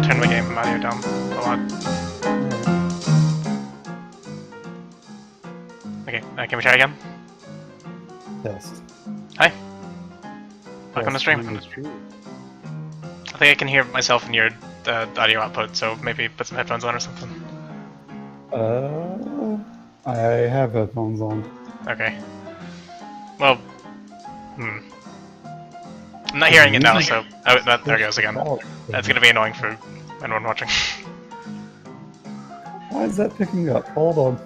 turn my game audio down a lot. Okay, can we try again? Test. Hi. Welcome to stream. Test. I think I can hear myself in your audio output, so maybe put some headphones on or something. I have headphones on. Okay. Well, I'm not hearing it now, so... Oh, there it goes again. That's gonna be annoying for anyone watching. Why is that picking up? Hold on.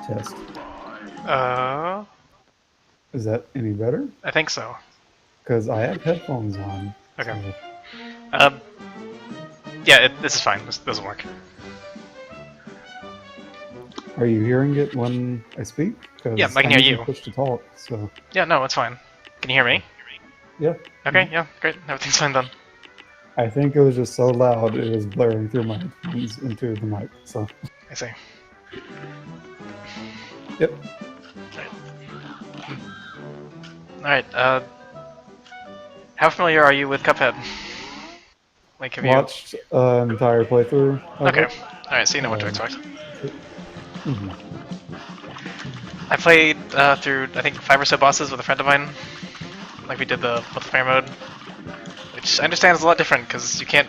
Test. Is that any better? I think so. Because I have headphones on. Okay. So. Yeah, this is fine. This doesn't work. Are you hearing it when I speak? Yeah, I can hear you. Push to talk, so. Yeah, no, it's fine. Can you hear me? Yeah. Okay, yeah, great. Everything's fine then. I think it was just so loud it was blaring through my headphones into the mic, so. I see. Yep. Alright, how familiar are you with Cuphead? Like, have Watched an entire playthrough of Okay, it. alright, so you know what to expect. Mm-hmm. I played through, I think, 5 or so bosses with a friend of mine. Like, we did the multiplayer mode. Which I understand is a lot different, because you can't...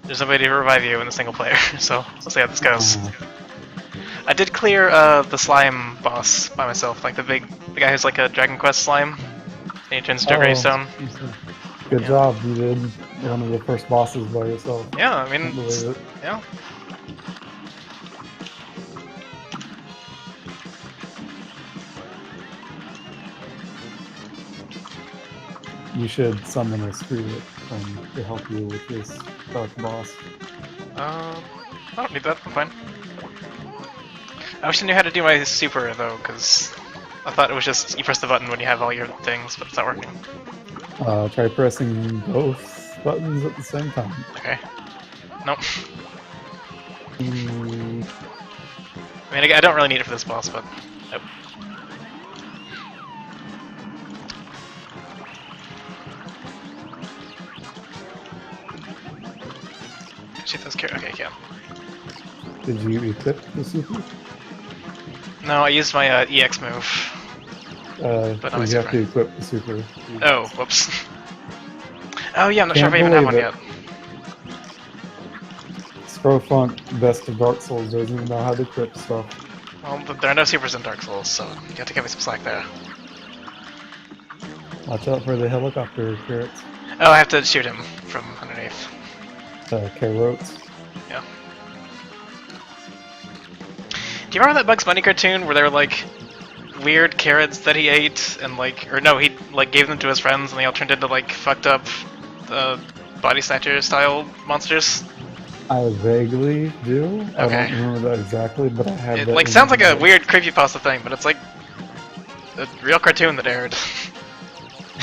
There's nobody to revive you in the single player, so we'll see how this goes. I did clear the slime boss by myself, like the guy who's like a Dragon Quest slime, and he turns into a gravestone. Good job, you did one of the first bosses by yourself. Yeah, I mean, yeah. You should summon a spirit to help you with this dark boss. I don't need that, I'm fine. I wish I knew how to do my super though, because I thought it was just you press the button when you have all your things, but it's not working. Try pressing both buttons at the same time. Okay. Nope. I mean, I don't really need it for this boss, but nope. Shoot those carrots. Okay, yeah. Did you equip the super? No, I used my EX move. But not you have to equip the super. Oh, whoops. Oh yeah, I'm not sure if I even have one yet. Scrofunk, best of Dark Souls, doesn't even know how to equip stuff. Well, there are no supers in Dark Souls, so you have to give me some slack there. Watch out for the helicopter carrots. Oh, I have to shoot him from underneath. Carrots. Yeah. Do you remember that Bugs Bunny cartoon where they were like weird carrots that he ate and like, or no, he like gave them to his friends and they all turned into like fucked up body snatcher style monsters? I vaguely do. Okay. I don't remember that exactly, but I have it that. Like sounds like a weird creepypasta thing, but it's like a real cartoon that aired.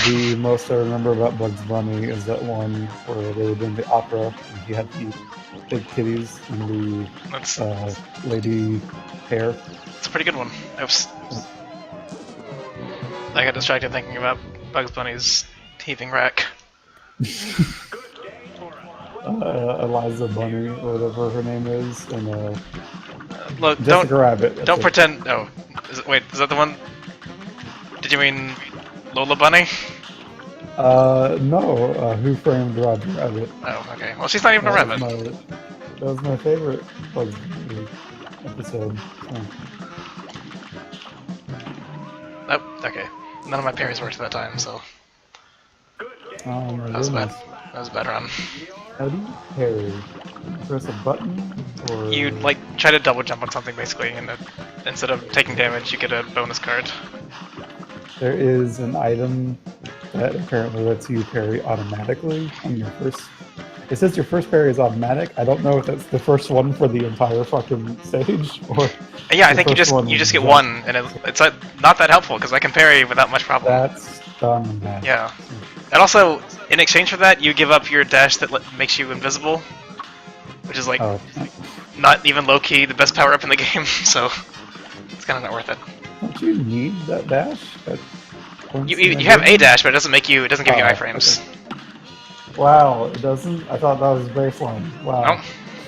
The most I remember about Bugs Bunny is that one where they were doing the opera and he had the big kitties and the lady hair. It's a pretty good one. Oops. I got distracted thinking about Bugs Bunny's heaving rack. Eliza Bunny, or whatever her name is, and look, Jessica Rabbit. Don't pretend. Oh, wait, is that the one? Did you mean Lola Bunny? No. Who Framed Roger Rabbit? Oh, okay. Well, she's not even a rabbit. That was my favorite Bugs Bunny episode. Oh, okay. None of my parries worked at that time, so Oh my that was goodness. bad. That was a bad run. How do you parry? You press a button, or You like try to double jump on something basically, and instead of taking damage, you get a bonus card. there is an item that apparently lets you parry automatically on your first. It says your first parry is automatic. I don't know if that's the first one for the entire fucking stage, or Yeah, I the think you first one just in get the one, and it's not that helpful because I can parry without much problem. That's dumb and bad. Yeah, and also in exchange for that, you give up your dash that makes you invisible, which is like Oh, not even low key the best power up in the game. So it's kind of not worth it. don't you need that dash? That You have a dash, but it doesn't give you iframes. Okay. Wow, it doesn't? I thought that was baseline. Wow.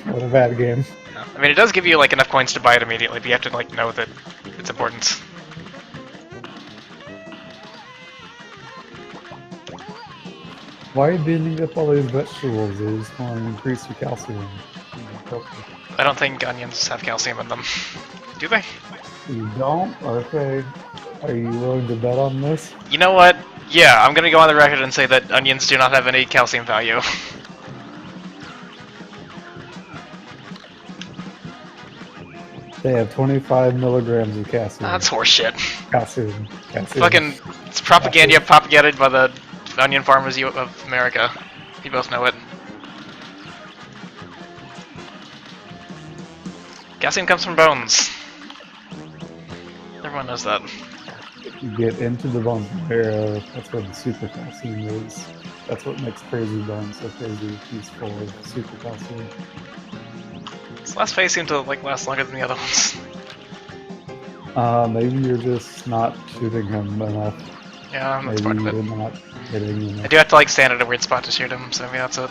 No. What a bad game. I mean, it does give you like enough coins to buy it immediately, but you have to like know that it's important. Why are you building up all these vegetables? They just want to increase your calcium. I don't think onions have calcium in them. Do they? You don't? Okay. Are you willing to bet on this? You know what? Yeah, I'm gonna go on the record and say that onions do not have any calcium value. They have 25 milligrams of calcium. That's horseshit. Calcium. Fucking, it's propaganda propagated by the onion farmers of America. You both know it. Calcium comes from bones. Everyone knows that. You get into the bone marrow, that's where the super calcium is. That's what makes crazy bones so crazy. He's full of super calcium. This last phase seemed to like last longer than the other ones. Maybe you're just not shooting him enough. Yeah, that's Maybe part of you're it. not hitting enough. I do have to like stand at a weird spot to shoot him, so maybe that's it.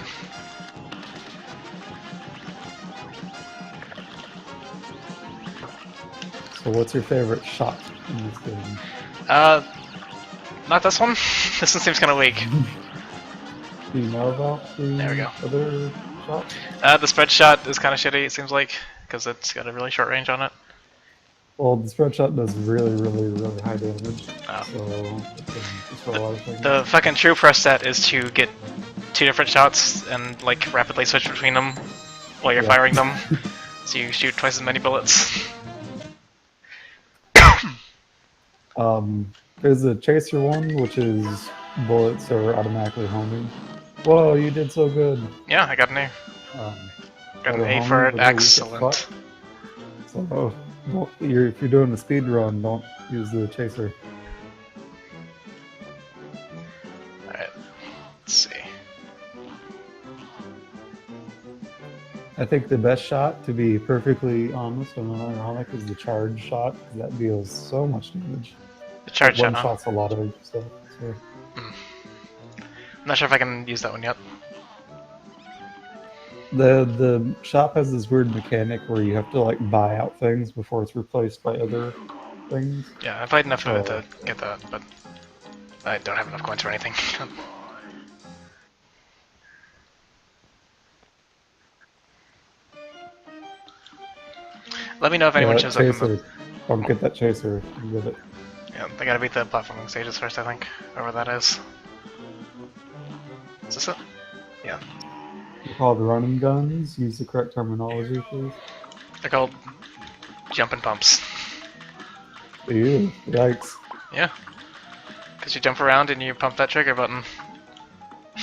So what's your favorite shot in this game? Not this one. This one seems kind of weak. Do you know about the There we go. other shot? The spread shot is kind of shitty, it seems like, because it's got a really short range on it. Well, the spread shot does really, really, really high damage. Oh. So it can destroy a lot of things. The fucking true press stat is to get 2 different shots and like rapidly switch between them while you're firing them, so you shoot twice as many bullets. There's a chaser one, which is bullets are automatically homing. Whoa, you did so good. Yeah, I got an A. Got an A for it. Excellent. So, if you're doing a speed run, don't use the chaser. Alright, let's see. I think the best shot, to be perfectly honest and ironic, is the charge shot. That deals so much damage. The charge shot, One shot's a lot of stuff. So. I'm not sure if I can use that one yet. The shop has this weird mechanic where you have to like buy out things before it's replaced by other things. Yeah, I played enough of it to get that, but I don't have enough coins for anything. Let me know if anyone shows up in the... Don't get that chaser. You get it. Yeah, I gotta beat the platforming stages first, I think. Whoever that is. Is this it? Yeah. They're called running guns. Use the correct terminology, please. They're called jumping pumps. Ew, yikes. Yeah. Because you jump around and you pump that trigger button.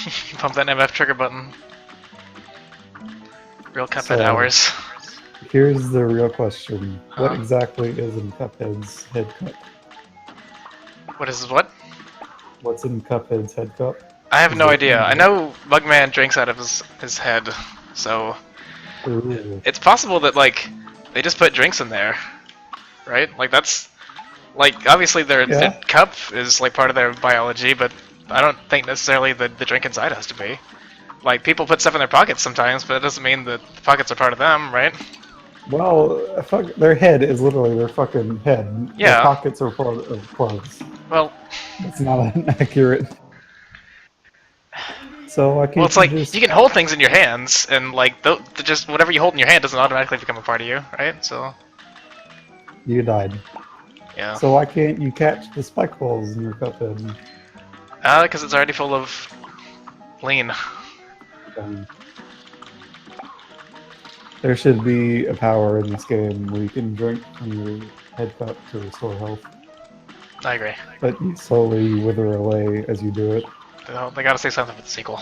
You pump that MF trigger button. Real Cuphead hours. Here's the real question. What exactly is in Cuphead's head cup? What is what? What's in Cuphead's head cup? I have no idea. I know Mugman drinks out of his head, so... Ooh. It's possible that, like, they just put drinks in there, right? Like, that's... Like, obviously their cup is, like, part of their biology, but I don't think necessarily the drink inside has to be. Like, people put stuff in their pockets sometimes, but it doesn't mean that the pockets are part of them, right? Well, their head is literally their fucking head. Yeah. Their pockets are part of clothes. Well... It's not accurate. So I can't. Well, it's like, you can hold things in your hands, and, like, just whatever you hold in your hand doesn't automatically become a part of you, right? So... You died. Yeah. So why can't you catch the spike balls in your Cuphead? Because it's already full of lean. There should be a power in this game where you can drink from your head cup to restore health, I agree. but you slowly wither away as you do it. They gotta say something for the sequel.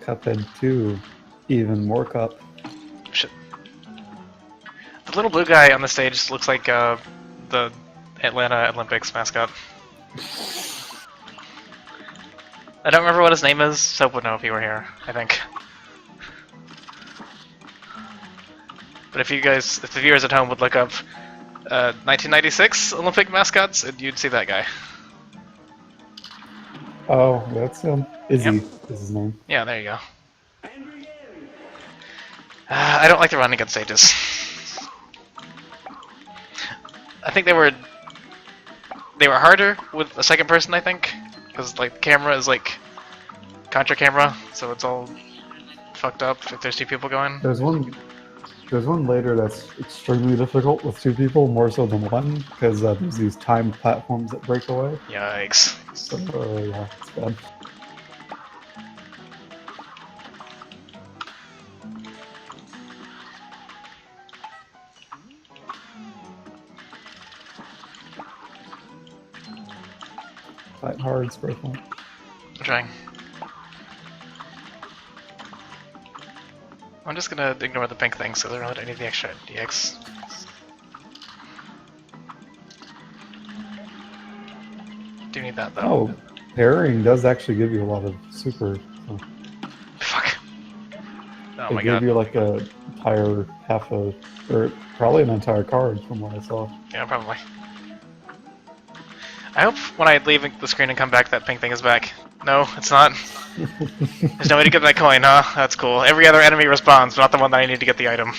Cuphead 2, even more cup. Shit. The little blue guy on the stage looks like the Atlanta Olympics mascot. I don't remember what his name is. Soap would know if he were here, I think. But if the viewers at home would look up 1996 Olympic mascots, you'd see that guy. Oh, that's him. Izzy Yep. is his name. Yeah, there you go. I don't like the running gun stages. I think they were harder with a second person, I think, because like the camera is like contra camera, so it's all fucked up if there's two people going. There's one later that's extremely difficult with two people, more so than one, because there's these timed platforms that break away. Yikes. So yeah, it's bad. Fight hard, spray point. I'm trying. I'm just gonna ignore the pink things because I really don't need the extra DX. Do need that though. Oh, parrying does actually give you a lot of super. So Fuck. Oh it my gave god. you like a entire or probably an entire card from what I saw. Yeah, probably. I hope when I leave the screen and come back that pink thing is back. No, it's not. There's no way to get that coin, huh? That's cool. Every other enemy responds, but not the one that I need to get the item.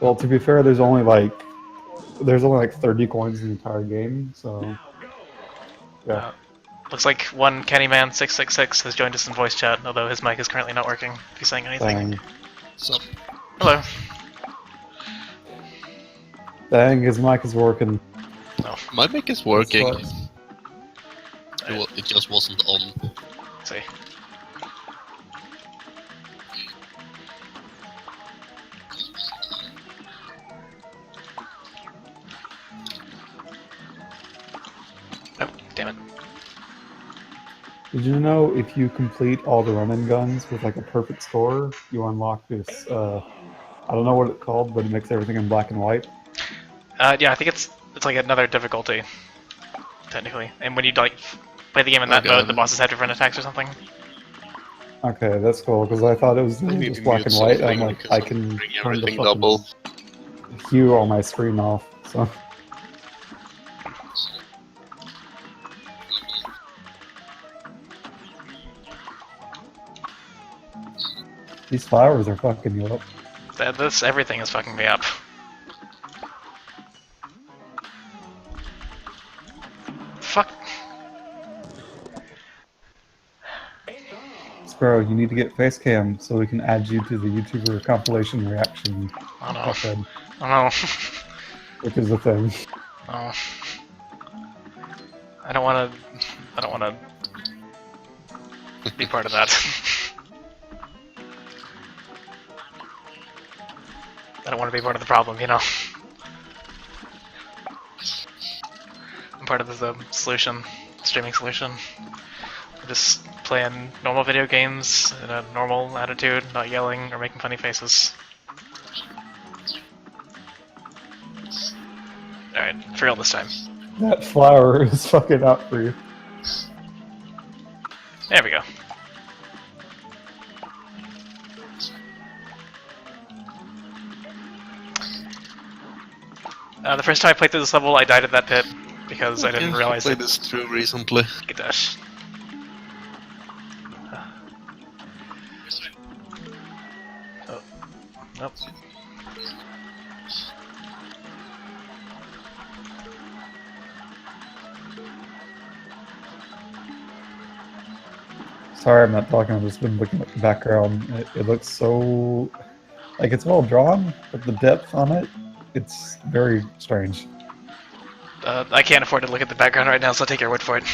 Well, to be fair, there's only like 30 coins in the entire game, so yeah. Looks like one Kennyman666 has joined us in voice chat, although his mic is currently not working. If he's saying anything. Dang. Sup? Hello. Dang, his mic is working. No. My mic is working. Sucks. It just wasn't on. Let's see. Oh, damn it. Did you know if you complete all the run-and guns with like a perfect score, you unlock this, I don't know what it's called, but it makes everything in black and white? Yeah, I think it's like another difficulty, technically. And when you like play the game in that mode, the bosses have different attacks or something. Okay, that's cool, because I thought it was I need just to black mute and white, and I'm something like, because I I'm can bring turn the everything fucking double. hue on my screen off, so... These flowers are fucking you up. Everything is fucking me up. Fuck. Sparrow, you need to get face cam so we can add you to the YouTuber compilation reaction Oh no. method, Oh no. which is a thing. Oh. I don't wanna be part of that. I don't want to be part of the problem, you know. I'm part of the solution, streaming solution. I'm just playing normal video games in a normal attitude, not yelling or making funny faces. Alright, for real this time. That flower is fucking out for you. There we go. The first time I played through this level, I died at that pit because I didn't realize I it. played this through recently. Gadesh. Oh. Nope. Sorry, I'm not talking. I've just been looking at the background. It looks so... like, it's well drawn, but the depth on it, it's very strange. I can't afford to look at the background right now, so I'll take your word for it.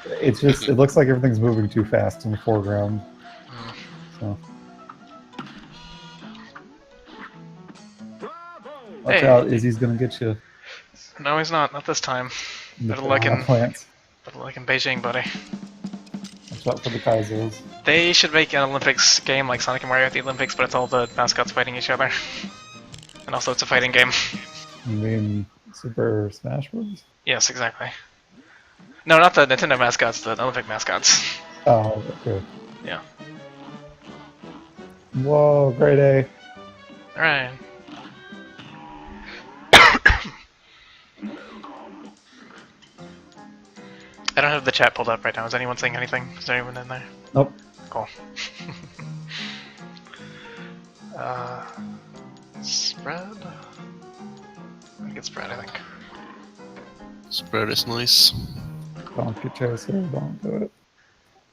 It's just, it looks like everything's moving too fast in the foreground. Mm. So. Watch Hey. out, Izzy's gonna get you. No, he's not. Not this time. The Better luck in plants. Beijing, buddy. Watch out for the Kaizos. They should make an Olympics game like Sonic and Mario at the Olympics, but it's all the mascots fighting each other. And also it's a fighting game. You mean Super Smash Bros? Yes, exactly. No, not the Nintendo mascots, the Olympic mascots. Oh, okay. Yeah. Whoa, great A. Alright. I don't have the chat pulled up right now. Is anyone saying anything? Is there anyone in there? Nope. Cool. Spread? I think it's spread, I think. Spread is nice. Donkey Chaser, don't do it.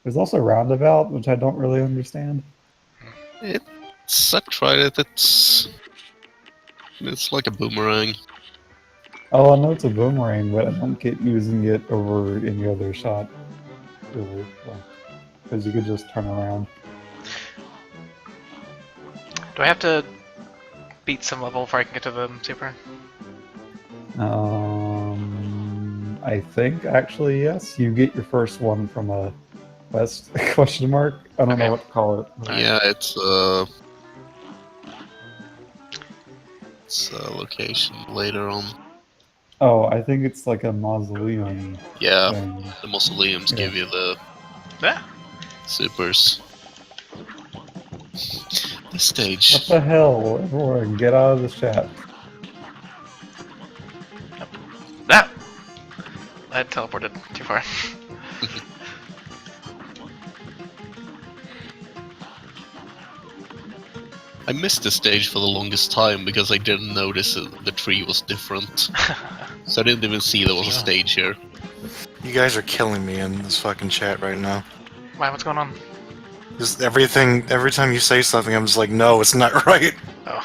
There's also Roundabout, which I don't really understand. I tried it. It's like a boomerang. Oh, I know it's a boomerang, but I don't get using it over any other shot. Really. Because you could just turn around. Do I have to beat some level before I can get to the super? I think actually yes. You get your first one from a quest question mark. I don't know what to call it. Yeah, it's a location later on. Oh, I think it's like a mausoleum. Yeah, thing. the mausoleums give you the Yeah. supers. This stage. What the hell? Everyone, get out of the chat. Ah! I teleported too far. I missed this stage for the longest time because I didn't notice the tree was different. So I didn't even see there was a stage here. You guys are killing me in this fucking chat right now. Why, what's going on? Just every time you say something, I'm just like, no, it's not right. Oh.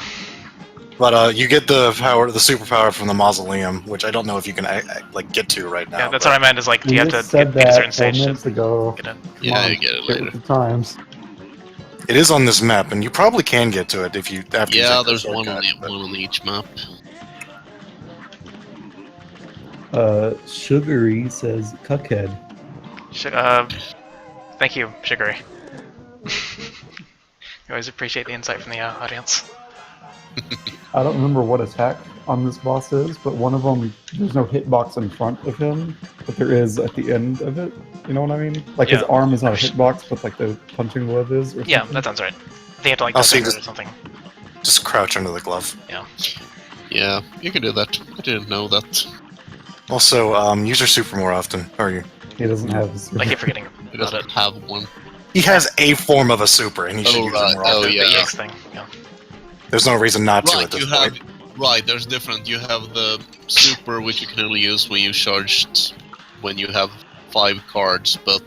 But you get the superpower from the mausoleum, which I don't know if you can like get to right now. Yeah, that's what I meant, is like, do We you have just to said beat a certain that 4 stage to minutes ago. get in? Yeah, on, you get it Get later. with the times. It is on this map, and you probably can get to it if you after you Yeah, take the there's one shortcut, but- on each map. Sugary says Cuphead. Thank you, Sugary. You always appreciate the insight from the audience. I don't remember what attack on this boss is, but one of them, there's no hitbox in front of him, but there is at the end of it. You know what I mean? Like his Yeah. arm is not a hitbox, but like the punching glove is. Or Yeah, something. that sounds right. They have to like I'll touch see it or this- something. Just crouch under the glove. Yeah. Yeah, you can do that. I didn't know that. Also, use your super more often. Or you? He doesn't have his. I keep forgetting It about doesn't it. have one. He has a form of a super, and he should Oh, use right. it more often. Oh, The yeah. EX thing. Yeah. There's no reason not to at Right, this you have. point. Right, there's different. You have the super, which you can only use when you charged. When you have 5 cards, but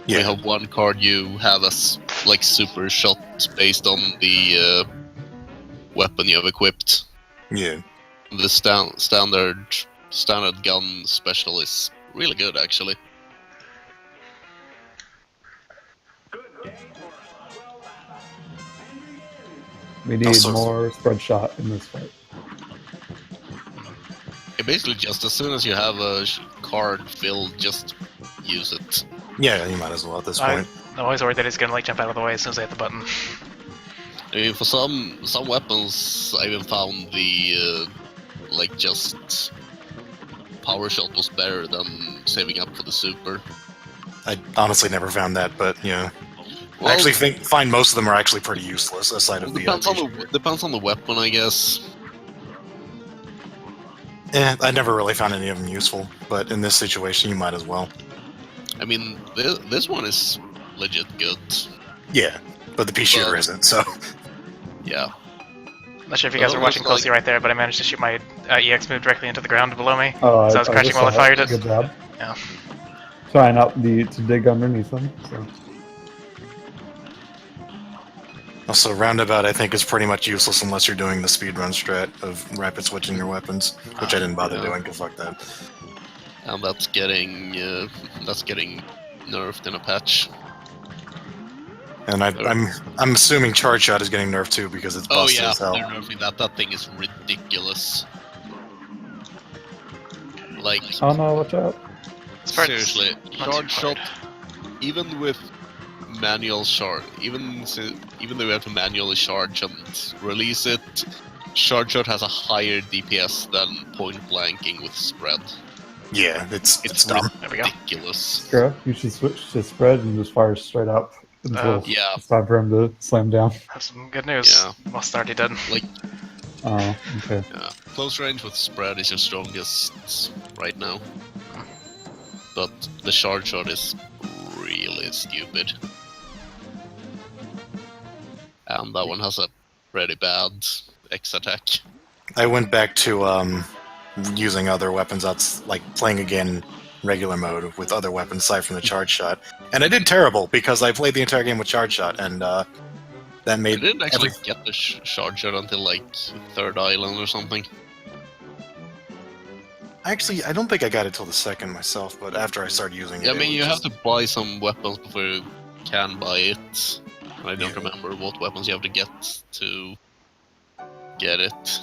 you Yeah. have 1 card you have as like super shot based on the weapon you have equipped. Yeah. The standard gun special is really good, actually. We need Also- more spread shot in this fight. Yeah, basically, just as soon as you have a card filled, just use it. Yeah, you might as well at this point. I'm always worried that he's gonna like jump out of the way as soon as I hit the button. I mean, for some weapons, I even found the like just power shot was better than saving up for the super. I honestly never found that, but yeah. Well, I actually find most of them are actually pretty useless, aside of the. depends on the weapon, I guess. I never really found any of them useful, but in this situation, you might as well. I mean, this one is legit good. Yeah, but the pea shooter Well- isn't. So Yeah. Not sure if you guys Well, were it watching looks closely right there, but I managed to shoot my EX move directly into the ground below me. Oh, So I was crouching just while I saw fired it. Good job. Yeah. Trying not to dig underneath them. So. also roundabout, I think is pretty much useless unless you're doing the speedrun strat of rapid switching your weapons, which I didn't bother Yeah. doing. Cause fuck that. and that's getting nerfed in a patch. And I'm assuming Charge Shot is getting nerfed too because it's Oh busted yeah, as hell. they're nerfing that. That thing is ridiculous. Like, Oh no, watch out. Sparks, seriously, not Charge too Shot, hard. even with manual charge, even though you have to manually charge and release it, Charge Shot has a higher DPS than point blanking with spread. Yeah, it's dumb. There we go. Ridiculous. Scrub, you should switch to spread and just fire straight up until Yeah. it's time for him to slam down. That's some good news. Yeah. Most already did. Like, Oh, okay. yeah, close range with spread is your strongest right now. But the Charge Shot is really stupid. And that one has a pretty bad X attack. I went back to using other weapons. That's like playing again regular mode with other weapons aside from the Charge Shot, and I did terrible because I played the entire game with Charge Shot, and that I made didn't actually get the Charge Shot until like 3rd island or something. Actually, I don't think I got it till the 2nd myself, but after I started using it, Yeah, I mean, it you was have just- to buy some weapons before you can buy it. And I don't Yeah. remember what weapons you have to get it.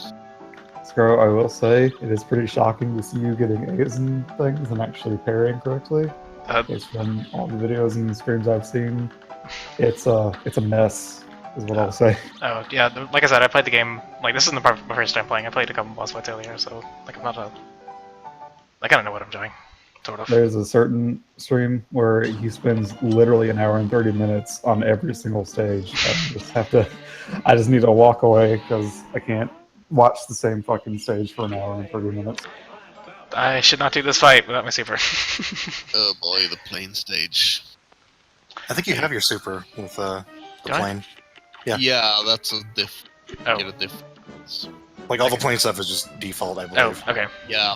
Scrub, I will say, it is pretty shocking to see you getting A's and things and actually parrying correctly. Just from all the videos and streams I've seen, it's a mess, is what I'll say. Oh yeah, like I said, I played the game. Like this isn't my first time playing. I played a couple boss fights earlier, so like I'm not a. I kind of know what I'm doing, sort of. There's a certain stream where he spends literally an hour and 30 minutes on every single stage. I just need to walk away because I can't watch the same fucking stage for an hour and 30 minutes. I should not do this fight without my super. Oh boy, the plane stage. I think you have your super with the Do I? plane. Yeah. Yeah, that's a diff. Oh. Get a difference. Like all the plane stuff is just default, I Oh, believe. okay. Yeah.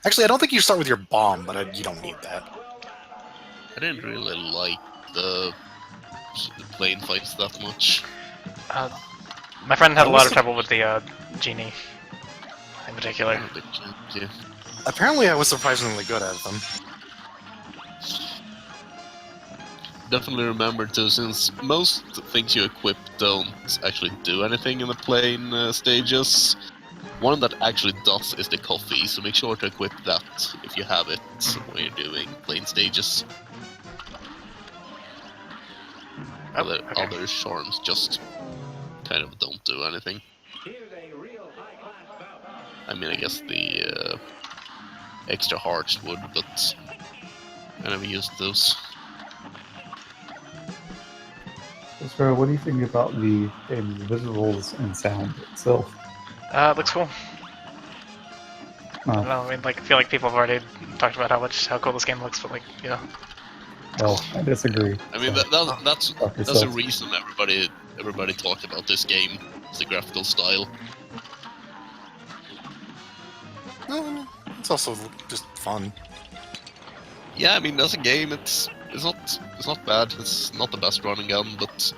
Actually, I don't think you start with your bomb, but you don't need that. I didn't really like the plane fights that much. My friend had a lot of Listen- trouble with the genie, in particular. Yeah. Apparently, I was surprisingly good at them. Definitely remember too, since most things you equip don't actually do anything in the plane stages. One that actually does is the coffee, so make sure to equip that if you have it when you're doing plane stages. Oh, Other, okay. other charms just kind of don't do anything. I mean, I guess the extra hearts would, but I never used those. Scrub, what do you think about the game's visuals and sound itself? Looks cool. I don't know. I mean, like, I feel like people have already talked about how cool this game looks, but like, yeah. Well, I disagree. I mean, so that's fuck the yourself. reason everybody talked about this game. It's the graphical style. No, it's also just fun. Yeah, I mean, as a game, it's not bad. It's not the best running gun, but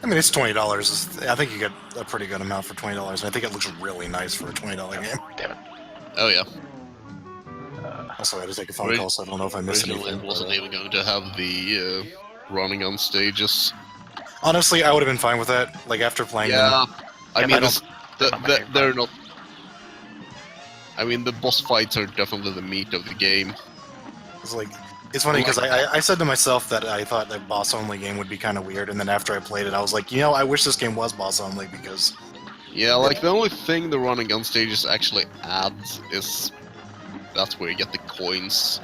I mean, it's $20. I think you get a pretty good amount for $20, and I think it looks really nice for a $20 game. Damn it. oh yeah. Also, I had to take a phone call, so I don't know if I missed Originally, anything. it wasn't but, even going to have the running gun stages. honestly, I would have been fine with that. Like after playing them, Yeah, I Yeah, mean, I don't- not my favorite they're part. not. I mean, the boss fights are definitely the meat of the game. it's like it's funny because I said to myself that I thought that boss only game would be kind of weird, and then after I played it, I was like, you know, I wish this game was boss only because Yeah, like the only thing the running gun stages actually adds is that's where you get the coins.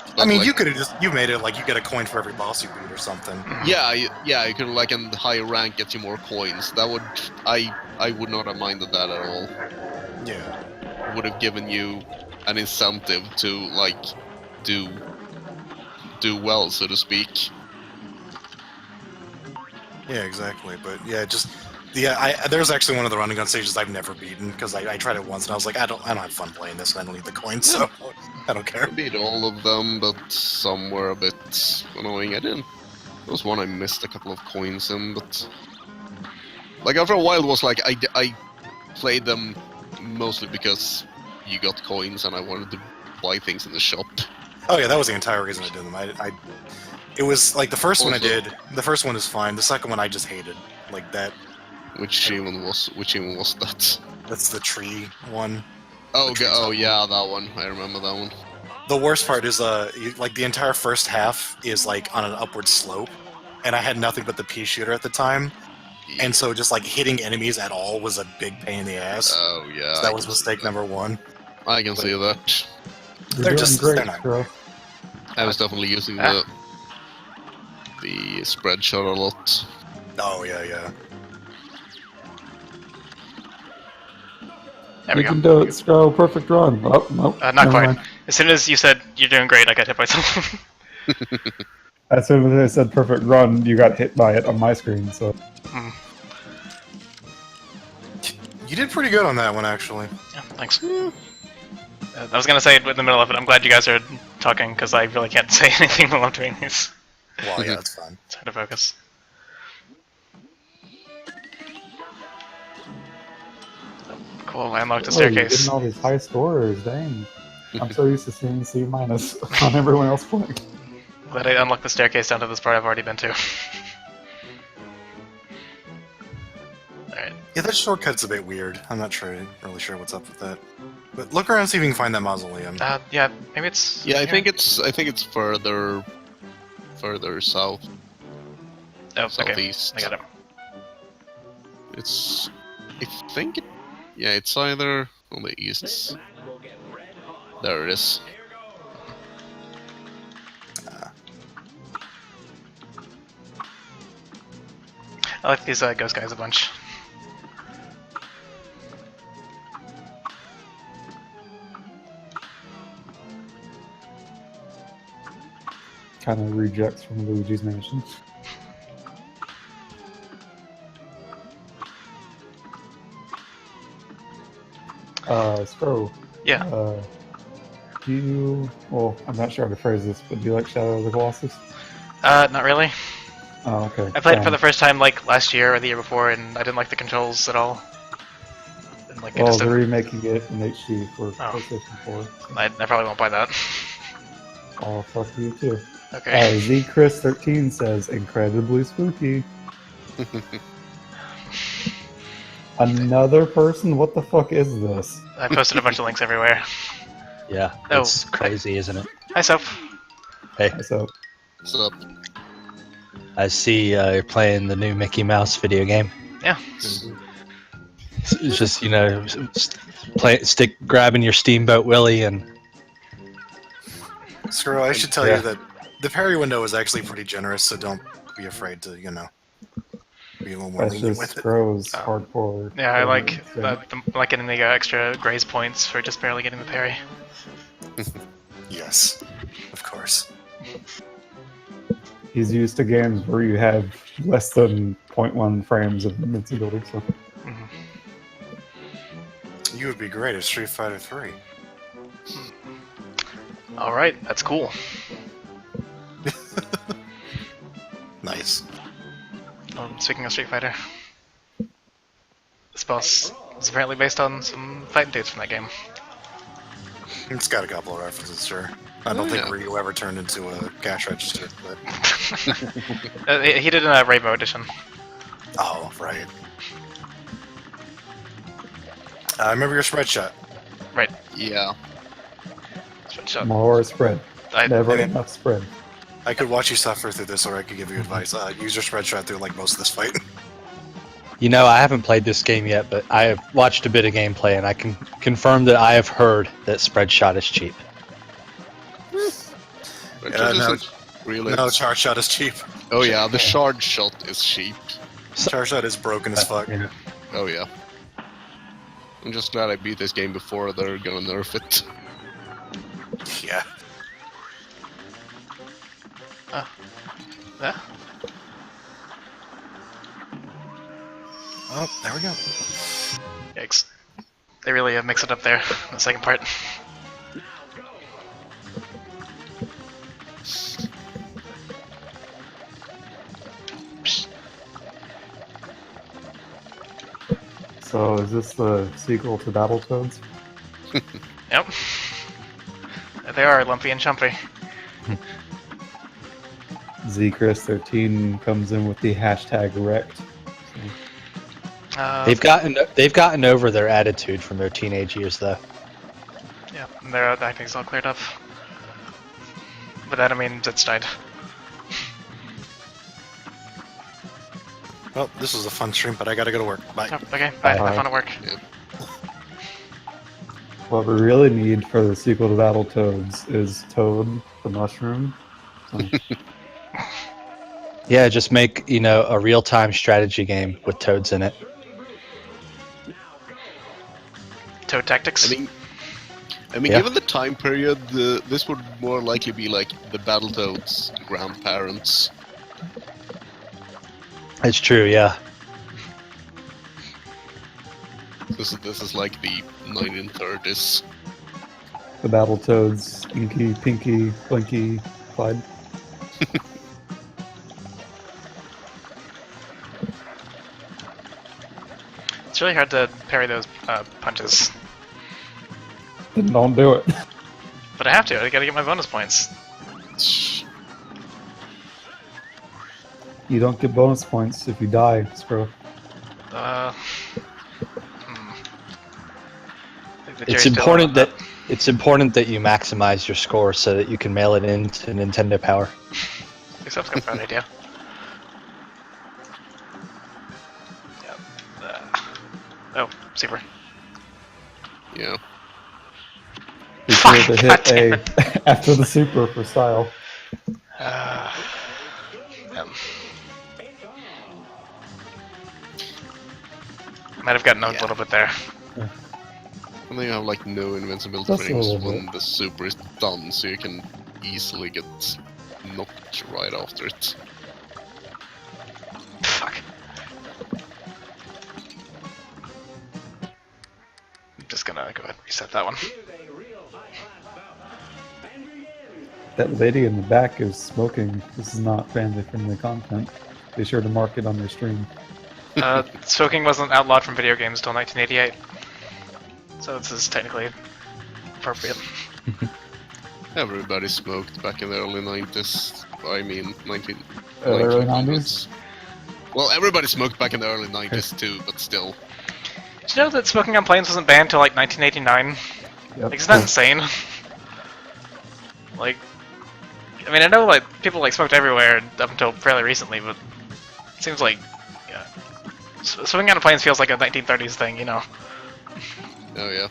I But, mean, like, you could have you made it like you get a coin for every boss you beat or something. Yeah, you could like, and higher rank gets you more coins. That would I would not have minded that at all. Yeah. It would have given you an incentive to like do well, so to speak. Yeah, exactly. But yeah, there's actually one of the running gun stages I've never beaten because I tried it once and I was like, I don't have fun playing this, and I don't need the coins, so I don't care. I beat all of them, but some were a bit annoying. I didn't. There was one I missed a couple of coins in, but like after a while, it was like I played them mostly because you got coins and I wanted to buy things in the shop. Oh yeah, that was the entire reason I did them. It was like the first one I Also- did. The first one is fine. The second one I just hated. Like that. Which even was that? That's the tree one. Oh, The treetop one. yeah, that one. I remember that one. The worst part is like the entire first half is like on an upward slope, and I had nothing but the pea shooter at the time, and so just like hitting enemies at all was a big pain in the ass. Oh yeah. So that was mistake number one. I can see that. You're They're doing just- great, they're not girl. I was definitely using the spread shot a lot. Oh yeah. There we You go. can do it, Scroll. Perfect run. Oh, nope. Not never quite. mind. As soon as you said you're doing great, I got hit by something. As soon as I said perfect run, you got hit by it on my screen, so... You did pretty good on that one, actually. Yeah, thanks. I was gonna say in the middle of it, I'm glad you guys are talking, because I really can't say anything while I'm doing these. Well, yeah, that's fine. It's hard to focus. Cool, I unlocked a Oh, you're staircase. getting all these high scorers, dang. I'm so used to seeing C- on everyone else playing. Glad I unlocked the staircase down to this part I've already been to. Alright. Yeah, that shortcut's a bit weird. I'm not really sure what's up with that. But look around and see if you can find that mausoleum. Yeah, maybe it's... Yeah, I here? think it's further south, Oh, okay. southeast. I got it. It's, I think it, yeah, it's either on the east. There it is. I like these ghost guys a bunch. Kind of rejects from Luigi's Mansion. Scroll. Yeah. Do you... Well, I'm not sure how to phrase this, but do you like Shadow of the Colossus? Not really. Oh, okay. I played it for the first time like last year or the year before, and I didn't like the controls at all. And, like, it Well, just they're didn't- remaking it in HD for PlayStation 4. I probably won't buy that. Oh, fuck you too. Okay. Z Chris 13 says, incredibly spooky. Another person? What the fuck is this? I posted a bunch of links everywhere. Yeah, Oh. it's crazy, isn't it? Hi, Soph. Hey, So, What's up? I see you're playing the new Mickey Mouse video game. Yeah. It's just, grabbing your Steamboat Willie and... Screw, I should tell Yeah. you that the parry window is actually pretty generous, so don't be afraid to, be a little more that's lenient just with it. Scrow's hardcore. Yeah, I like thing. like getting the extra graze points for just barely getting the parry. Yes, of course. He's used to games where you have less than 0.1 frames of invincibility, so... You would be great at Street Fighter 3. Alright, that's cool. Nice. Speaking of Street Fighter, this boss is apparently based on some fighting dudes from that game. It's got a couple of references, sure. I don't think Ryu ever turned into a cash register, but... He did in a Rainbow Edition. Oh, right. I remember your spread shot. Right. Yeah. Switch shot. More spread. Never I- enough spread. I could watch you suffer through this, or I could give you advice. Use your spread shot through like most of this fight. I haven't played this game yet, but I have watched a bit of gameplay, and I can confirm that I have heard that spread shot is cheap. But Yeah, it no. isn't really. No, charge shot is cheap. Oh yeah, the shard shot is cheap. Charge shot is broken as fuck. Yeah. Oh yeah. I'm just glad I beat this game before they're gonna nerf it. Yeah. Yeah. Oh, there we go. Yikes. They really mix it up there in the second part. So, is this the sequel to Battletoads? Yep. They are lumpy and chumpy. Zchris13 comes in with the hashtag wrecked. They've gotten over their attitude from their teenage years, though. Yeah, and their acting's all cleared up. But that, I mean, it's died. Well, this was a fun stream, but I gotta go to work. Bye. Oh, okay, bye. Bye. Have fun at work. What we really need for the sequel to Battletoads is Toad the Mushroom. So, Yeah, just make, a real-time strategy game with toads in it. Toad Tactics. I mean, Yeah. given the time period, this would more likely be like the Battletoads' grandparents. It's true, yeah. This is like the 1930s. the Battletoads, Inky, Pinky, Blinky, Clyde. It's really hard to parry those punches. Then don't do it. But I have to. I gotta get my bonus points. You don't get bonus points if you die, Scro. I think the It's jury's still important on that you maximize your score so that you can mail it into Nintendo Power. This sounds like a bad idea. Yeah. Oh, super. Yeah. Be sure to God hit A after the super for style. Might have gotten a little bit there. I think you have like no invincibility Just a things little when the super is done, so you can easily get knocked right after it. Fuck. I'm just gonna go ahead and reset that one. That lady in the back is smoking. This is not family-friendly content. Be sure to mark it on your stream. Smoking wasn't outlawed from video games until 1988. So this is technically appropriate. Everybody smoked back in the early 90s. I mean, Early 90s? Well, everybody smoked back in the early 90s too, but still. Did you know that smoking on planes wasn't banned until like 1989? Yep. Like, isn't that insane? Like, I mean, I know like people like smoked everywhere up until fairly recently, but it seems like smoking on planes feels like a 1930s thing, you know? Oh yeah.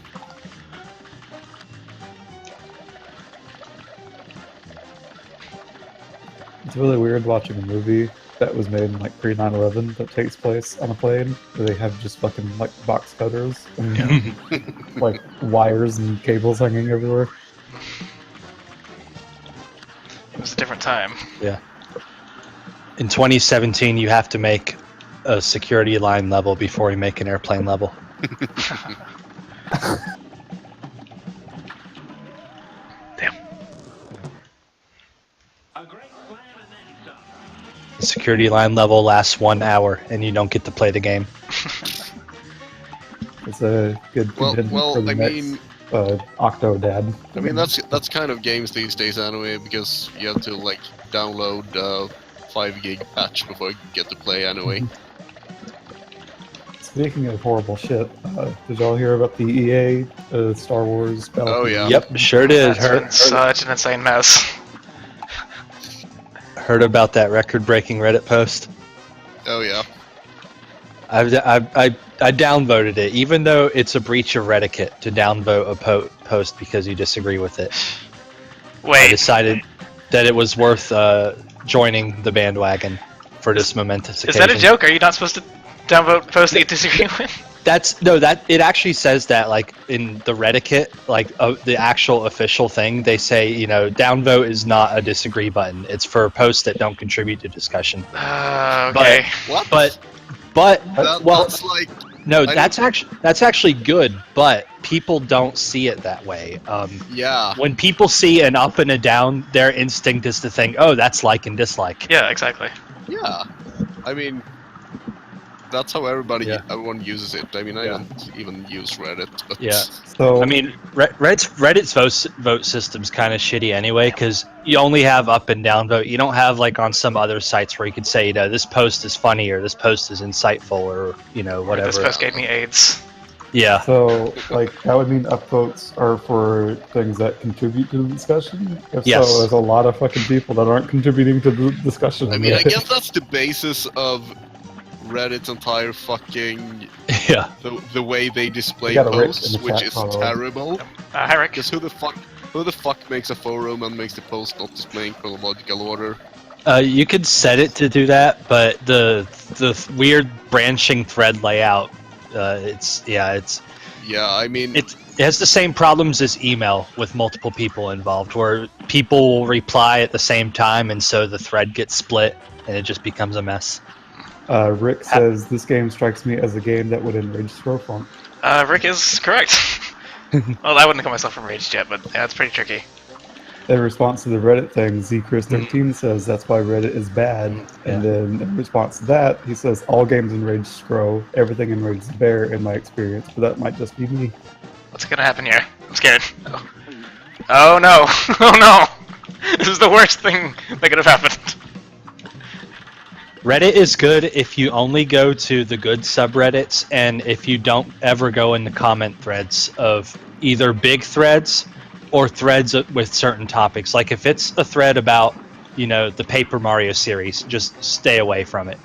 It's really weird watching a movie that was made in like pre 9/11 that takes place on a plane where they have just fucking like box cutters and like wires and cables hanging everywhere. It was a different time. Yeah. In 2017, you have to make a security line level before you make an airplane level. Damn. The security line level lasts 1 hour, and you don't get to play the game. It's a good contender Well, for the I next mean, Octodad. I mean that's kind of games these days anyway, because you have to like download 5 gig patch before you get to play anyway. Speaking of horrible shit, did y'all hear about the EA Star Wars Battlefield? Oh yeah. Yep, sure did. That's been such an insane mess. Heard about that record-breaking Reddit post. Oh yeah. I downvoted it, even though it's a breach of Reddit to downvote a post because you disagree with it. I Wait, decided that it was worth joining the bandwagon for this momentous is occasion. that a joke? Are you not supposed to downvote posts that you disagree with? It actually says that like in the Reddit, like the actual official thing, they say downvote is not a disagree button. It's for posts that don't contribute to discussion. Okay. What? But that's like no, that's actually good. But people don't see it that way. yeah. When people see an up and a down, their instinct is to think, "Oh, that's like and dislike." Yeah, exactly. Yeah. I mean, That's how Yeah. everyone uses it. I mean, I Yeah. don't even use Reddit, but Yeah. So I mean, Reddit's vote system's kind of shitty anyway because you only have up and down vote. You don't have like on some other sites where you could say, this post is funny or this post is insightful or Or this whatever. post gave me AIDS. Yeah. So, like, that would mean upvotes are for things that contribute to the discussion? If Yes. so, there's a lot of fucking people that aren't contributing to the discussion. I mean, I guess that's the basis of Reddit's entire fucking Yeah. the way they display We got a Rick in posts, the which chat, is probably. terrible. Hi, Rick. Because who the fuck makes a forum and makes the post not displaying chronological order? You could set it to do that, but the weird branching thread layout, Yeah, I mean, it has the same problems as email with multiple people involved, where people will reply at the same time, and so the thread gets split, and it just becomes a mess. Rick says, this game strikes me as a game that would enrage Squirrelfunk. Rick is correct. Well, I wouldn't call myself enraged yet, but yeah, it's pretty tricky. In response to the Reddit thing, Zchris13 says that's why Reddit is bad. And then in response to that, he says all games enrage Scro, everything enrages the bear in my experience, but that might just be me. What's gonna happen here? I'm scared. Oh no! Oh no! This is the worst thing that could have happened. Reddit is good if you only go to the good subreddits, and if you don't ever go in the comment threads of either big threads or threads with certain topics. Like if it's a thread about, the Paper Mario series, just stay away from it.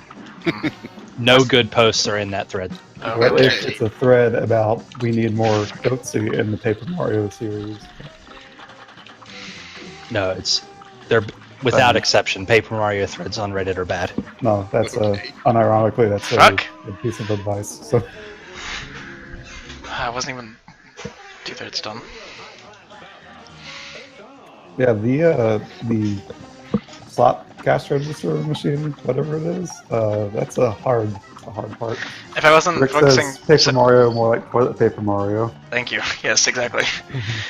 No good posts are in that thread. Oh, What really? if it's a thread about we need more Goatsy in the Paper Mario series? No, they're without exception. Paper Mario threads on Reddit are bad. No, that's Okay. unironically, that's Fuck. a piece of advice. So I wasn't even 2/3 done. yeah, the slot cash register machine, whatever it is, that's a hard part. If I wasn't Rick focusing, says Paper Mario more like toilet paper Mario. thank you. Yes, exactly.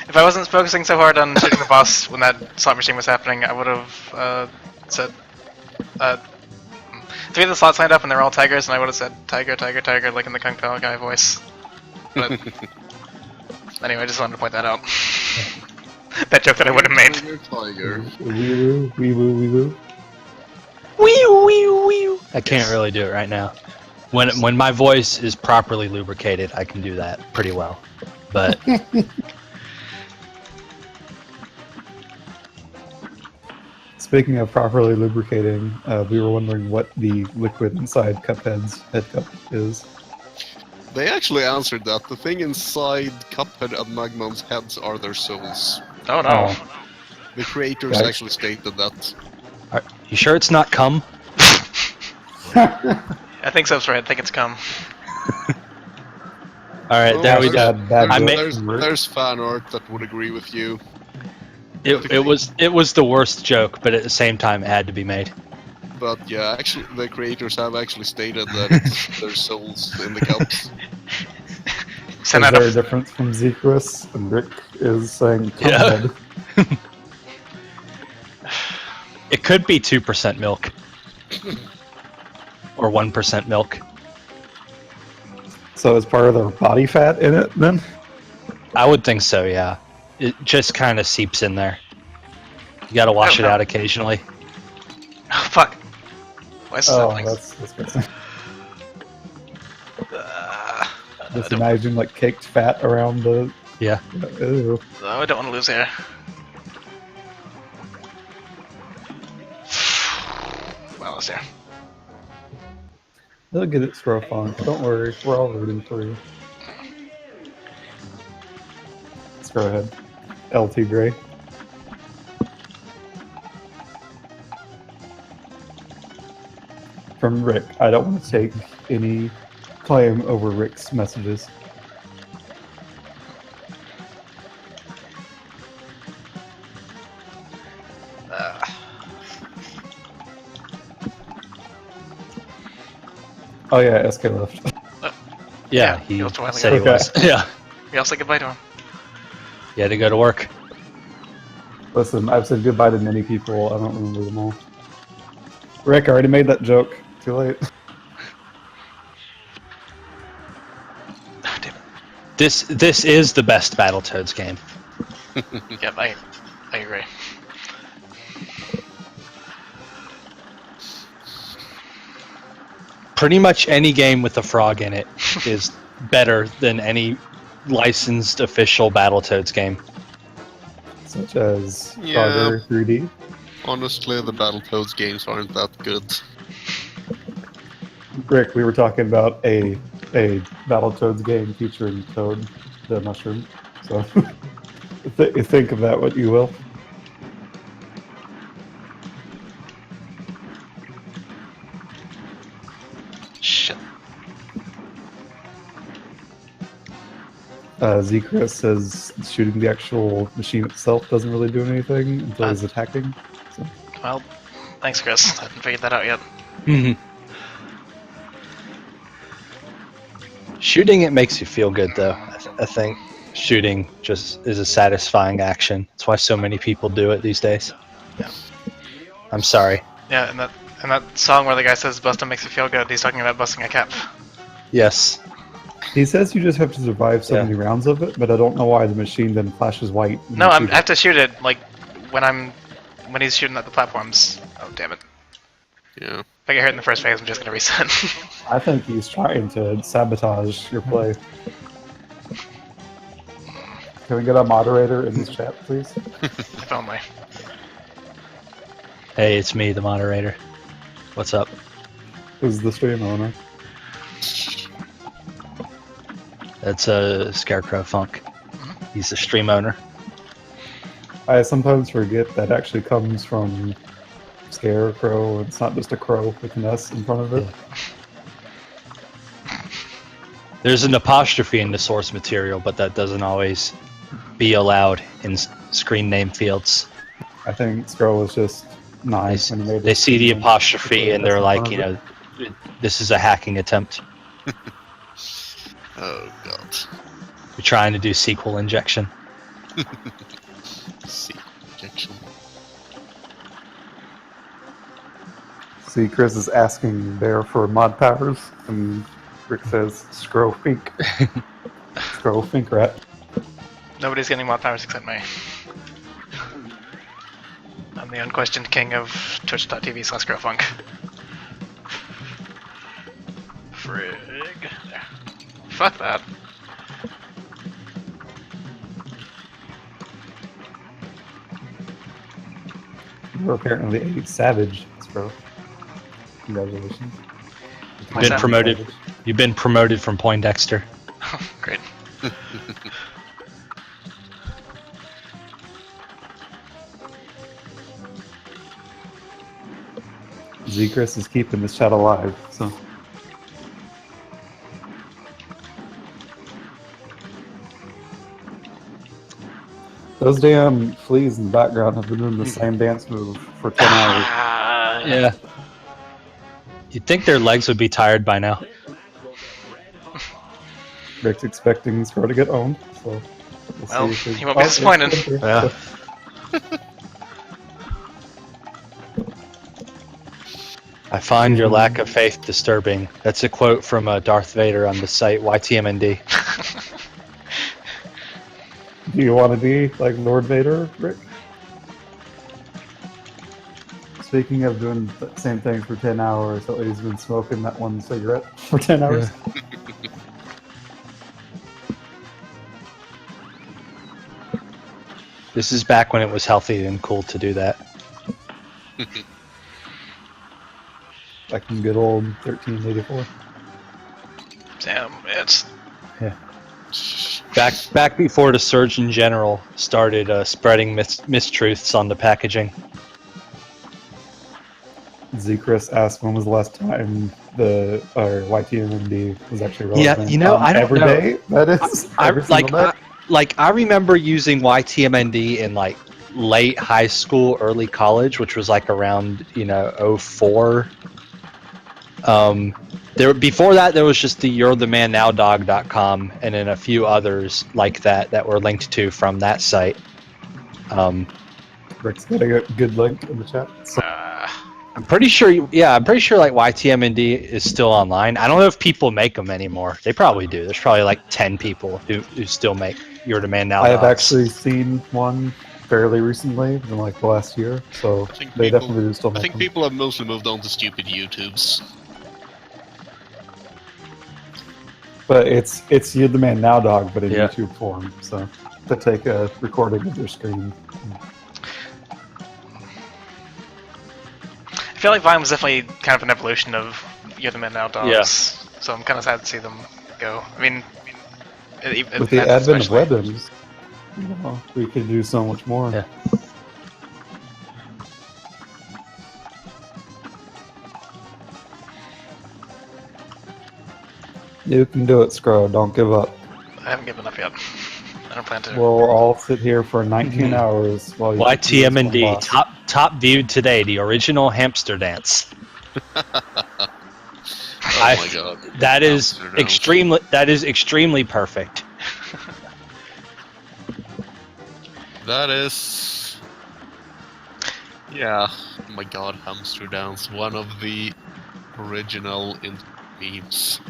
If I wasn't focusing so hard on shooting the boss when that slot machine was happening, I would have said 3 of the slots lined up and they're all tigers, and I would have said tiger, tiger, tiger, like in the Kung Pao guy voice. But anyway, I just wanted to point that out. That joke that I would have made. Tiger. Wee woo. Wee. I can't really do it right now. When my voice is properly lubricated, I can do that pretty well. But Speaking of properly lubricating, we were wondering what the liquid inside Cuphead's head cup is. They actually answered that. The thing inside Cuphead and Magmon's heads are their souls. Oh no. The creators Right. actually stated that. are you sure it's not cum? I think so, Fred. I think it's come. All right, there we go. Bad I joke made- from Rick. There's fan art that would agree with you. It was the worst joke, but at the same time, it had to be made. But yeah, actually, the creators have actually stated that it's their souls in the cups. Send Is out there a a difference from Zchris and Rick is saying Yeah. Cuphead? It could be 2% milk. Or 1% milk. So is part of their body fat in it then? I would think so, yeah. It just kind of seeps in there. You gotta wash Oh, it no. out occasionally. Oh, fuck. Why is this Oh, happening? that's disgusting. Just don't- imagine like caked fat around the. Yeah. Ew. No, I don't want to lose hair. Well, lose hair. They'll get it, Strofon. Don't worry, we're all rooting for you. Let's go ahead. LT Gray. From Rick. I don't want to take any claim over Rick's messages. Oh yeah, SK left. Yeah, he he was totally said he okay. was. Yeah. We all say goodbye to him. He had to go to work. Listen, I've said goodbye to many people. I don't remember them all. Rick, I already made that joke. Too late. This is the best Battletoads game. Yep, I agree. Pretty much any game with a frog in it is better than any licensed official Battletoads game. Such as Yeah. Frogger 3D. Honestly, the Battletoads games aren't that good. Rick, we were talking about a Battletoads game featuring Toad, the mushroom. So think of that what you will. Shit. Z-Chris says shooting the actual machine itself doesn't really do anything until he's attacking. So. Well, thanks, Chris. I haven't figured that out yet. Mm-hmm. Shooting it makes you feel good, though. I think shooting just is a satisfying action. That's why so many people do it these days. Yeah. I'm sorry. Yeah, and that song where the guy says "busting makes you feel good," he's talking about busting a cap. Yes. He says you just have to survive so many rounds of it, but I don't know why the machine then flashes white. No, I have to shoot it like when he's shooting at the platforms. Oh damn it! Yeah. If I get hurt in the first phase, I'm just gonna reset. I think he's trying to sabotage your play. Can we get a moderator in this chat, please? If only. Hey, it's me, the moderator. What's up? Who's the stream owner? That's a Scarecrow Funk. He's the stream owner. I sometimes forget that actually comes from Scarecrow. It's not just a crow with an S in front of it. There's an apostrophe in the source material, but that doesn't always be allowed in screen name fields. I think Scroll was just nice when he made They it. see the apostrophe and they're like, you know, this is a hacking attempt. Oh god. We're trying to do SQL injection. See, injection. See, Chris is asking there for mod powers, and Rick says, Scroll Fink. Scroll Fink Rat. Nobody's getting mod powers except me. I'm the unquestioned king of twitch.tv/growfunk. Frig. There. Fuck that. You're apparently a savage, Scroll. Congratulations. What's that? Promoted. You've been promoted from Poindexter. Great. Z-Chris is keeping this chat alive, so... Those damn fleas in the background have been doing the same dance move for 10 hours. Yeah. You'd think their legs would be tired by now. Rick's expecting Scroll to get owned, so... Well, see if he won't be disappointed. Yeah. I find your lack of faith disturbing. That's a quote from Darth Vader on the site YTMND. Do you want to be like Lord Vader, Rick? Speaking of doing the same thing for 10 hours, so he's been smoking that one cigarette for 10 hours. This is back when it was healthy and cool to do that. Like in good old 1384. Damn, it's Yeah. Back before the Surgeon General started spreading mistruths on the packaging. Z-Chris asked when was the last time the YTMND was actually relevant. Yeah, you know, I don't every know. day, that is. Every single day. I remember using YTMND in like late high school, early college, which was like around 04. Before that there was just the you'rethemannowdog.com and then a few others like that were linked to from that site. Rick's got a good link in the chat. So, I'm pretty sure. I'm pretty sure like YTMND is still online. I don't know if people make them anymore. They probably do. There's probably like 10 people who still make Your Demand Now I have dogs. actually seen one fairly recently, in like the last year, so I think they people, definitely do still I make think them. people have mostly moved on to stupid YouTubes. But it's You're the Man Now Dog, but in Yeah. YouTube form. So to take a recording of your screen. I feel like Vine was definitely kind of an evolution of You're the Man Now dogs. Yeah. So I'm kind of sad to see them go. I mean, With the advent of especially. weapons, we could do so much more. Yeah. You can do it, Scro. Don't give up. I haven't given up yet. I don't plan to. We'll all sit here for 19 hours while you get through this one YTMND boss. top viewed today. The original hamster dance. Oh my god. That is Hamster dance. extremely. That is extremely perfect. That is... Yeah. Oh my god, hamster dance. One of the original memes.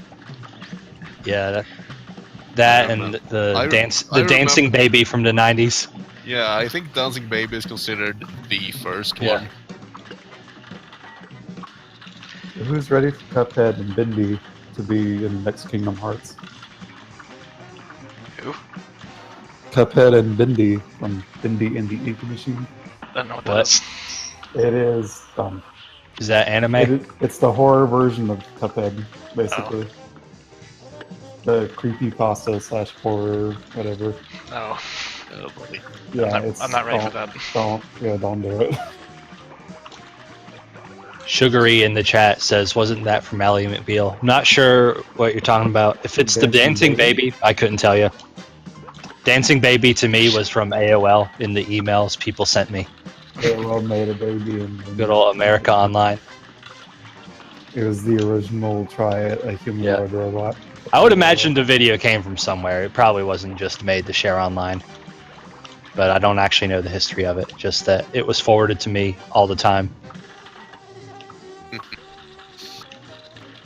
Yeah. That I and remember- the I dancing remember- baby from the 90s. Yeah, I think Dancing Baby is considered the first Yeah. one. Who's ready for Cuphead and Bindi to be in the next Kingdom Hearts? Who? Cuphead and Bindi from Bindi and the Ink Machine. I don't know what What? that is. It is Is that anime? it's the horror version of Cuphead, basically. The creepypasta / horror, whatever. No. Oh boy. Yeah, I'm not ready for that. Don't do it. Sugary in the chat says, "Wasn't that from Ally McBeal?" Not sure what you're talking about. If it's the Dancing Dancing Baby, I couldn't tell you. Dancing Baby to me was from AOL in the emails people sent me. AOL made a baby, and Good old America Online. it was the original Try It, a humanoid robot. I would imagine the video came from somewhere. It probably wasn't just made to share online. But I don't actually know the history of it. Just that it was forwarded to me all the time.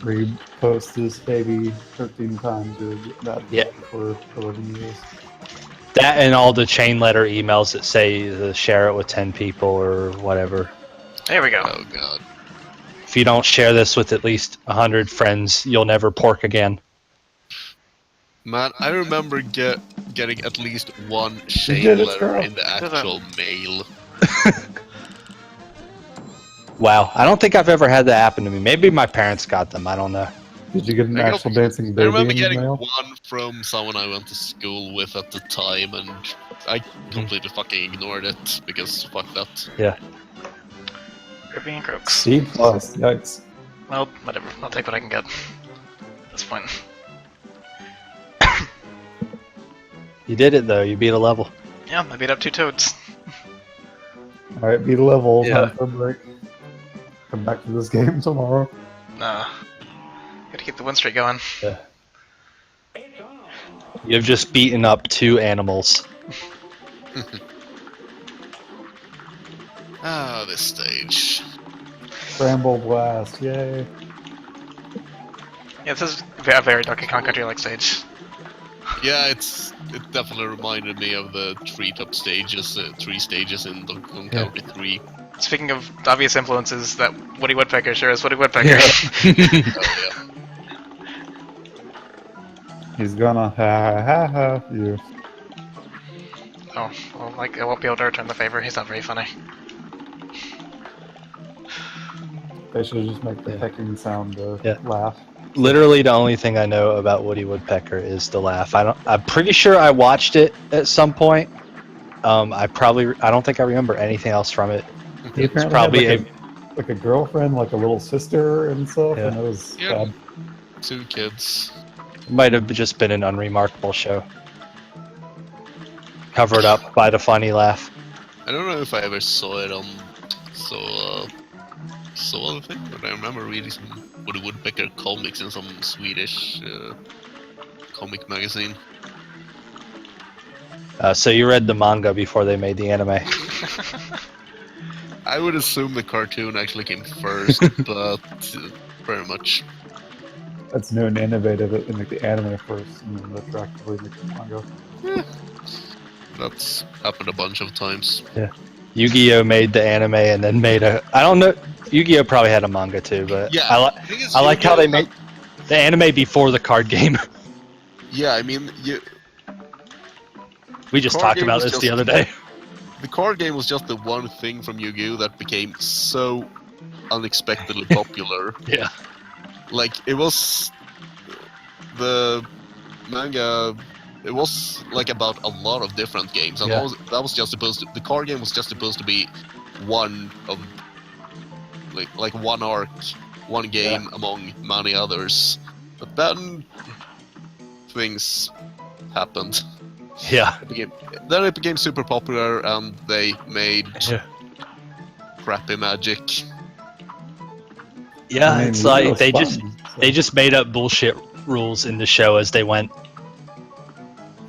Repost this baby 13 times to get that Yeah. for 11 years. That and all the chain letter emails that say to share it with 10 people or whatever. There we go. Oh god. If you don't share this with at least 100 friends, you'll never pork again. Man, I remember getting at least one did shame it, letter girl. in the actual mail. Wow, I don't think I've ever had that happen to me. Maybe my parents got them. I don't know. Did you get an I got- actual dancing I baby remember in the getting mail? one from someone I went to school with at the time, and I completely fucking ignored it because fuck that. Yeah. Crippy and Crooks. C+, yikes. Well, whatever. I'll take what I can get. That's fine. You did it though. You beat a level. Yeah, I beat up 2 toads. Alright, beat a level, Yeah. time for a break. Come back to this game tomorrow. Nah. Gotta keep the win streak going. You've just beaten up 2 animals. Ah, this stage. Bramble Blast, yay. Yeah, this is a very Donkey Kong Country-like stage. Yeah, it definitely reminded me of the treetop stages, 3 stages in Donkey Kong Country 3. Speaking of obvious influences, that Woody Woodpecker sure is Woody Woodpecker. Yeah. Oh yeah. He's gonna ha you. Oh, well, like, I won't be able to return the favor. He's not very funny. They should just make the pecking sound to Yeah. laugh. Literally, the only thing I know about Woody Woodpecker is the laugh. I'm pretty sure I watched it at some point. I don't think I remember anything else from it. He It's apparently probably had like a girlfriend, like a little sister and stuff, Yeah. and it was Yeah. bad. 2 kids. might have just been an unremarkable show, covered up by the funny laugh. I don't know if I ever saw it on saw the thing, but I remember reading some Woody Woodpecker comics in some Swedish comic magazine. So you read the manga before they made the anime. I would assume the cartoon actually came first, but very much. That's new and innovative that they make the anime first and then retroactively make the manga. That's happened a bunch of times. Yu-Gi-Oh made the anime and then made a. I don't know. Yu-Gi-Oh probably had a manga too, but Yeah, I thing is, like how Yu-Gi-Oh! they made the anime before the card game. Yeah, I mean, We just card talked game about was this the just- other day. the card game was just the one thing from Yu-Gi-Oh! That became so unexpectedly popular. Yeah. Like, it was... The manga... It was, like, about a lot of different games, and Yeah. that was just supposed to... The card game was just supposed to be one of... Like one arc, one game among many others. But then... things happened. Yeah. Then it became super popular, and they made Yeah. crappy magic. Yeah, I mean, it's Yu-Gi-Oh's like they fun, just so- they just made up bullshit rules in the show as they went.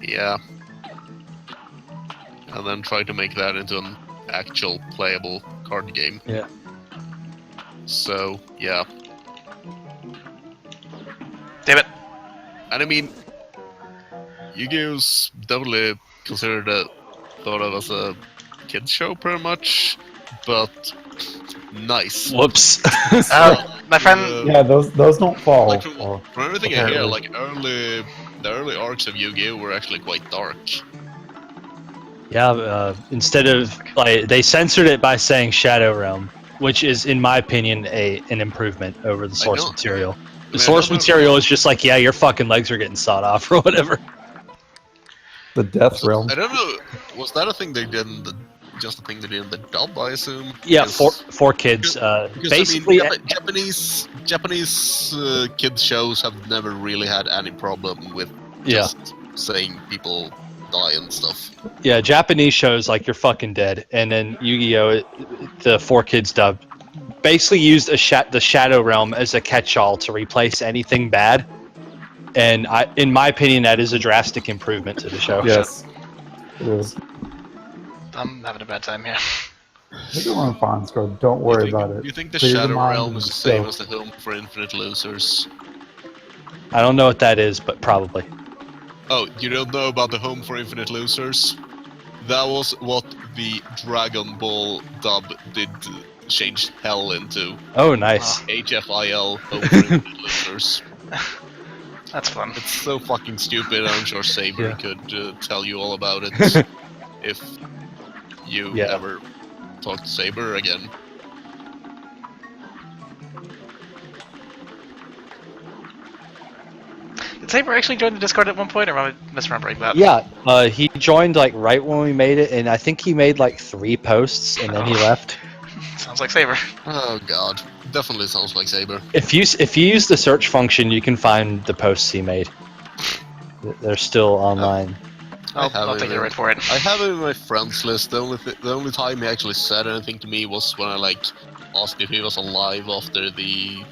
Yeah. And then tried to make that into an actual playable card game. Yeah. So, yeah. Damn it. And I mean, Yu-Gi-Oh's definitely thought of as a kids show pretty much, but nice. Whoops. My friend. Yeah, those don't fall. Like from everything I hear, apparently. like the early arcs of Yu-Gi-Oh were actually quite dark. Yeah, instead of like they censored it by saying Shadow Realm, which is, in my opinion, an improvement over the source know. material. The I source don't know. material is just like, yeah, your fucking legs are getting sawed off or whatever. The Death Realm. I don't know. Was that a thing they did in the just a thing they did in the dub? I assume. Yeah, Because- four kids. because, Basically, I mean, Japanese kids shows have never really had any problem with yeah, just saying people die and stuff. yeah. Japanese shows like you're fucking dead, and then Yu-Gi-Oh, the 4 kids dub, basically used the Shadow Realm as a catch-all to replace anything bad. And in my opinion, that is a drastic improvement to the show. Yes. It is. I'm having a bad time here. Look at one Fonz go, don't worry about it. You think the Clear your Shadow mind Realm and is the same go. as the Home for Infinite Losers? I don't know what that is, but probably. Oh, you don't know about the Home for Infinite Losers? That was what the Dragon Ball dub did change hell into. Oh, nice. HFIL, Home for Infinite Losers. That's fun. It's so fucking stupid. I'm sure Saber Yeah. could tell you all about it if you Yeah. ever talk to Saber again. Did Saber actually join the Discord at one point, or am I misremembering that? Yeah, he joined like right when we made it, and I think he made like 3 posts, and then he left. Sounds like Saber. Oh god, definitely sounds like Saber. If you use the search function, you can find the posts he made. They're still online. I have I'll it take your in- word for it. I have it in my friends list. The only time he actually said anything to me was when I like asked if he was alive after the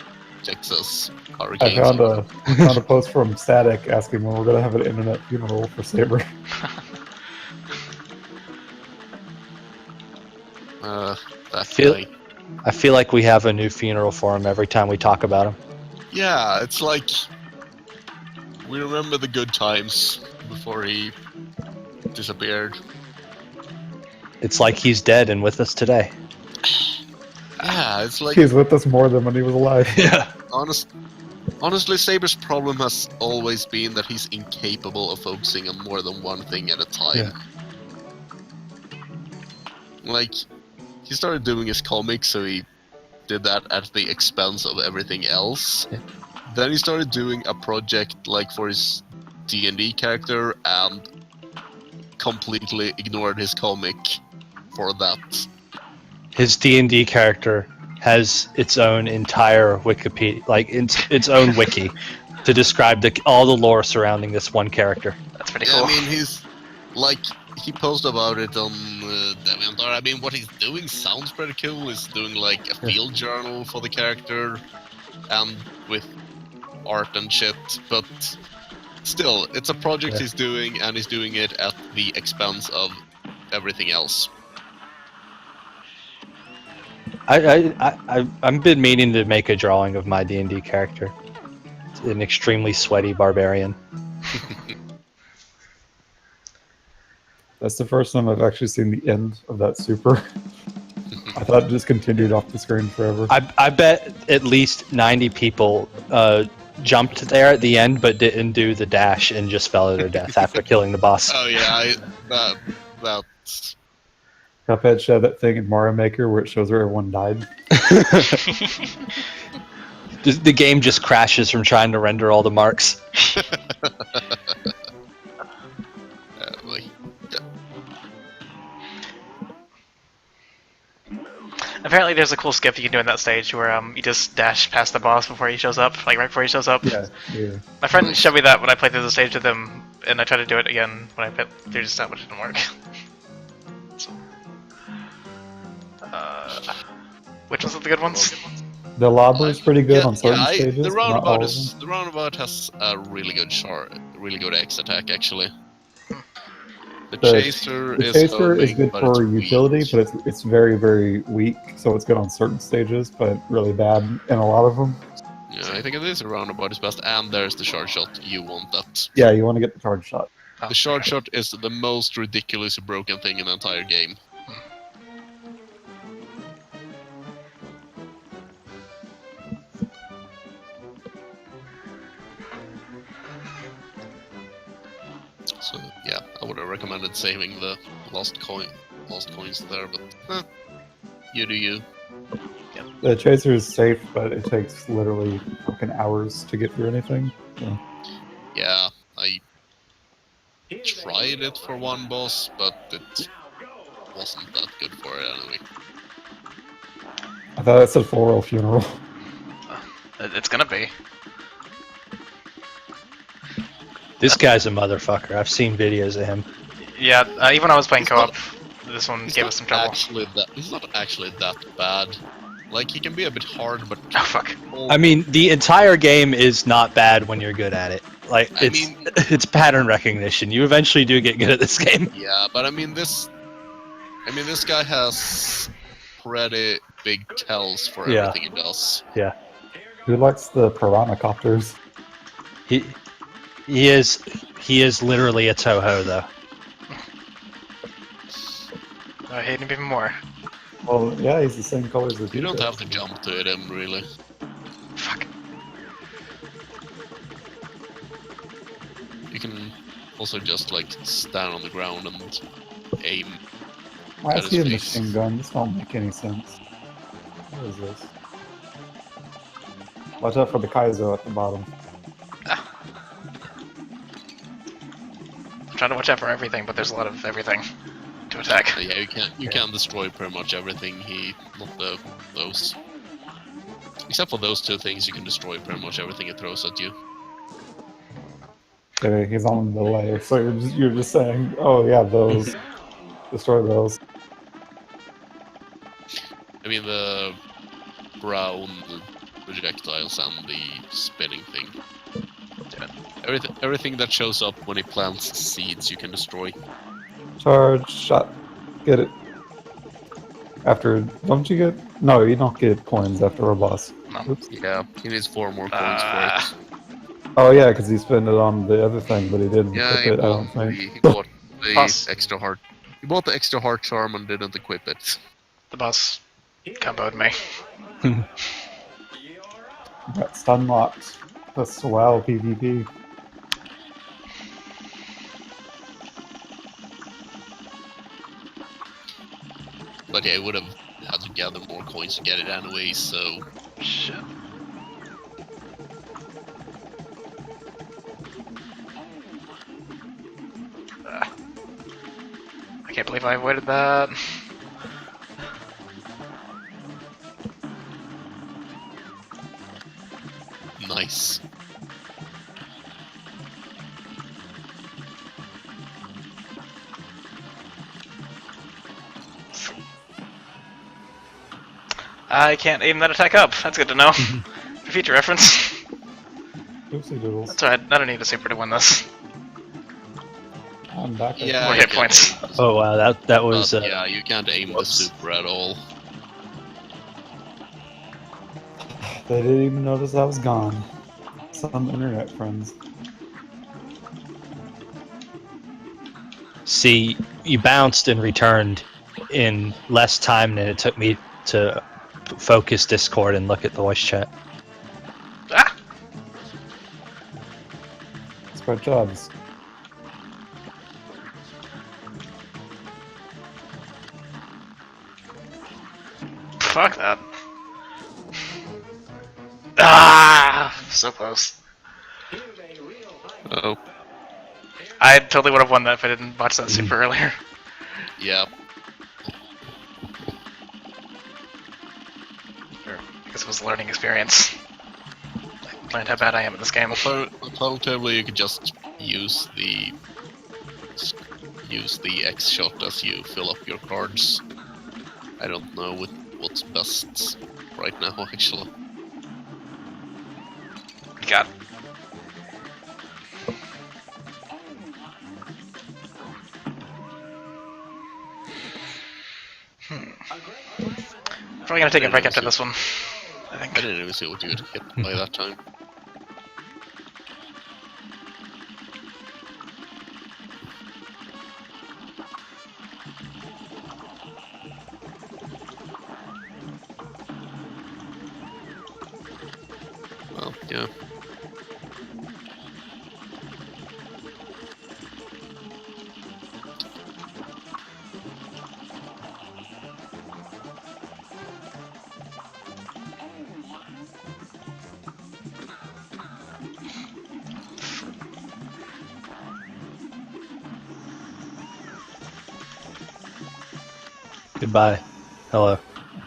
Texas I hurricane. found a post from Static asking when we're gonna have an internet funeral for Saber. That Feel- guy. I feel like we have a new funeral for him every time we talk about him. Yeah, it's like we remember the good times before he disappeared. It's like he's dead and with us today. Yeah, it's like He's with us more than when he was alive. Yeah. honestly, Saber's problem has always been that he's incapable of focusing on more than one thing at a time. Yeah. Like, he started doing his comics, so he did that at the expense of everything else. Yeah. Then he started doing a project like for his D&D character and completely ignored his comic for that. His D&D character has its own entire Wikipedia, like its own wiki, to describe all the lore surrounding this one character. That's pretty Yeah, cool. I mean, he's like he posted about it on DeviantArt. I mean, what he's doing sounds pretty cool. He's doing like a field journal for the character, and with art and shit. But still, it's a project he's doing, and he's doing it at the expense of everything else. I've been meaning to make a drawing of my D&D character. It's an extremely sweaty barbarian. That's the first time I've actually seen the end of that super. I thought it just continued off the screen forever. I bet at least 90 people jumped there at the end, but didn't do the dash and just fell to their death after killing the boss. Oh yeah, that's Cuphead showed that thing in Mario Maker where it shows where everyone died. The game just crashes from trying to render all the marks. like, Apparently, there's a cool skip you can do in that stage where you just dash past the boss before he shows up, like right before he shows up. Yeah. My friend showed me that when I played through the stage with him, and I tried to do it again when I played through just that, but it didn't work. So, which ones are the good ones? The lobber is pretty good on certain yeah, stages. the but not all roundabout of them. the roundabout has a really good really good X attack actually. The chaser The is chaser is homing, good but it's for utility, weak. but it's very, very weak, so it's good on certain stages, but really bad in a lot of them. Yeah, I think it is a roundabout is best, and there's the shard shot. You want that. Yeah, you want to get the charge shot. Oh, The shard shot is the most ridiculously broken thing in the entire game. So yeah, I would have recommended saving the lost coins there, but you do you. The chaser is safe, but it takes literally fucking hours to get through anything. So. Yeah, I tried it for one boss, but it wasn't that good for it anyway. I thought it said floral funeral. It's gonna be. This guy's a motherfucker. I've seen videos of him. Yeah, even when I was playing It's co-op, this one It's gave not us some trouble. It's not actually that bad. Like, he can be a bit hard, but... Oh fuck. I mean, the entire game is not bad when you're good at it. Like, I it's mean- it's pattern recognition. You eventually do get good at this game. Yeah, but I mean, this guy has pretty big tells for Yeah. everything he does. Who likes the piranha copters? He is literally a Toho though. I hate him even more. Well, yeah, he's the same colors as You don't guys. have to jump to him, really. Fuck. You can also just, like, stand on the ground and aim. Why That is he a is machine face. gun? This don't make any sense. What is this? Watch out for the Kaizo at the bottom. I'm trying to watch out for everything, but there's a lot of everything to attack. Yeah, you can destroy pretty much everything not those. Except for those two things, you can destroy pretty much everything it throws at you. Okay, he's on the delay, so you're just saying, oh yeah, those. Destroy those. I mean, the brown projectiles and the spinning thing. Everything that shows up when he plants seeds, you can destroy. Charge shot. Get it. After, don't you get? No, you don't get coins after a boss. No. Oops. Yeah, he needs 4 more coins for it. Oh yeah, because he spent it on the other thing, but he didn't Yeah, equip he it. I bought, don't think. he bought the Boss. extra heart. He bought the extra heart charm and didn't equip it. The boss comboed me. Got stun locked. That's wow PvP. But yeah, he would have had to gather more coins to get it anyway, so... Shit. I can't believe I avoided that. Nice. I can't aim that attack up. That's good to know. For future reference. Oopsie doodles. That's alright, I don't need a super to win this. I'm back. Yeah, More you hit can't points. aim the Oh wow, that was But, yeah, you can't aim the whoops. super at all. They didn't even notice I was gone. Some internet friends. See, you bounced and returned in less time than it took me to focus Discord and look at the voice chat. Ah! Spread jobs. Fuck that. Ah! So close. Oh, I totally would have won that if I didn't watch that super earlier. yeah. Or, I guess it was a learning experience. I learned how bad I am at this game. Alternatively, you could just use the X shot as you fill up your cards. I don't know what's best right now, actually. God. Probably gonna take a break after this one. I think. I didn't even see what you would hit by that time. Well, yeah. Goodbye. Hello.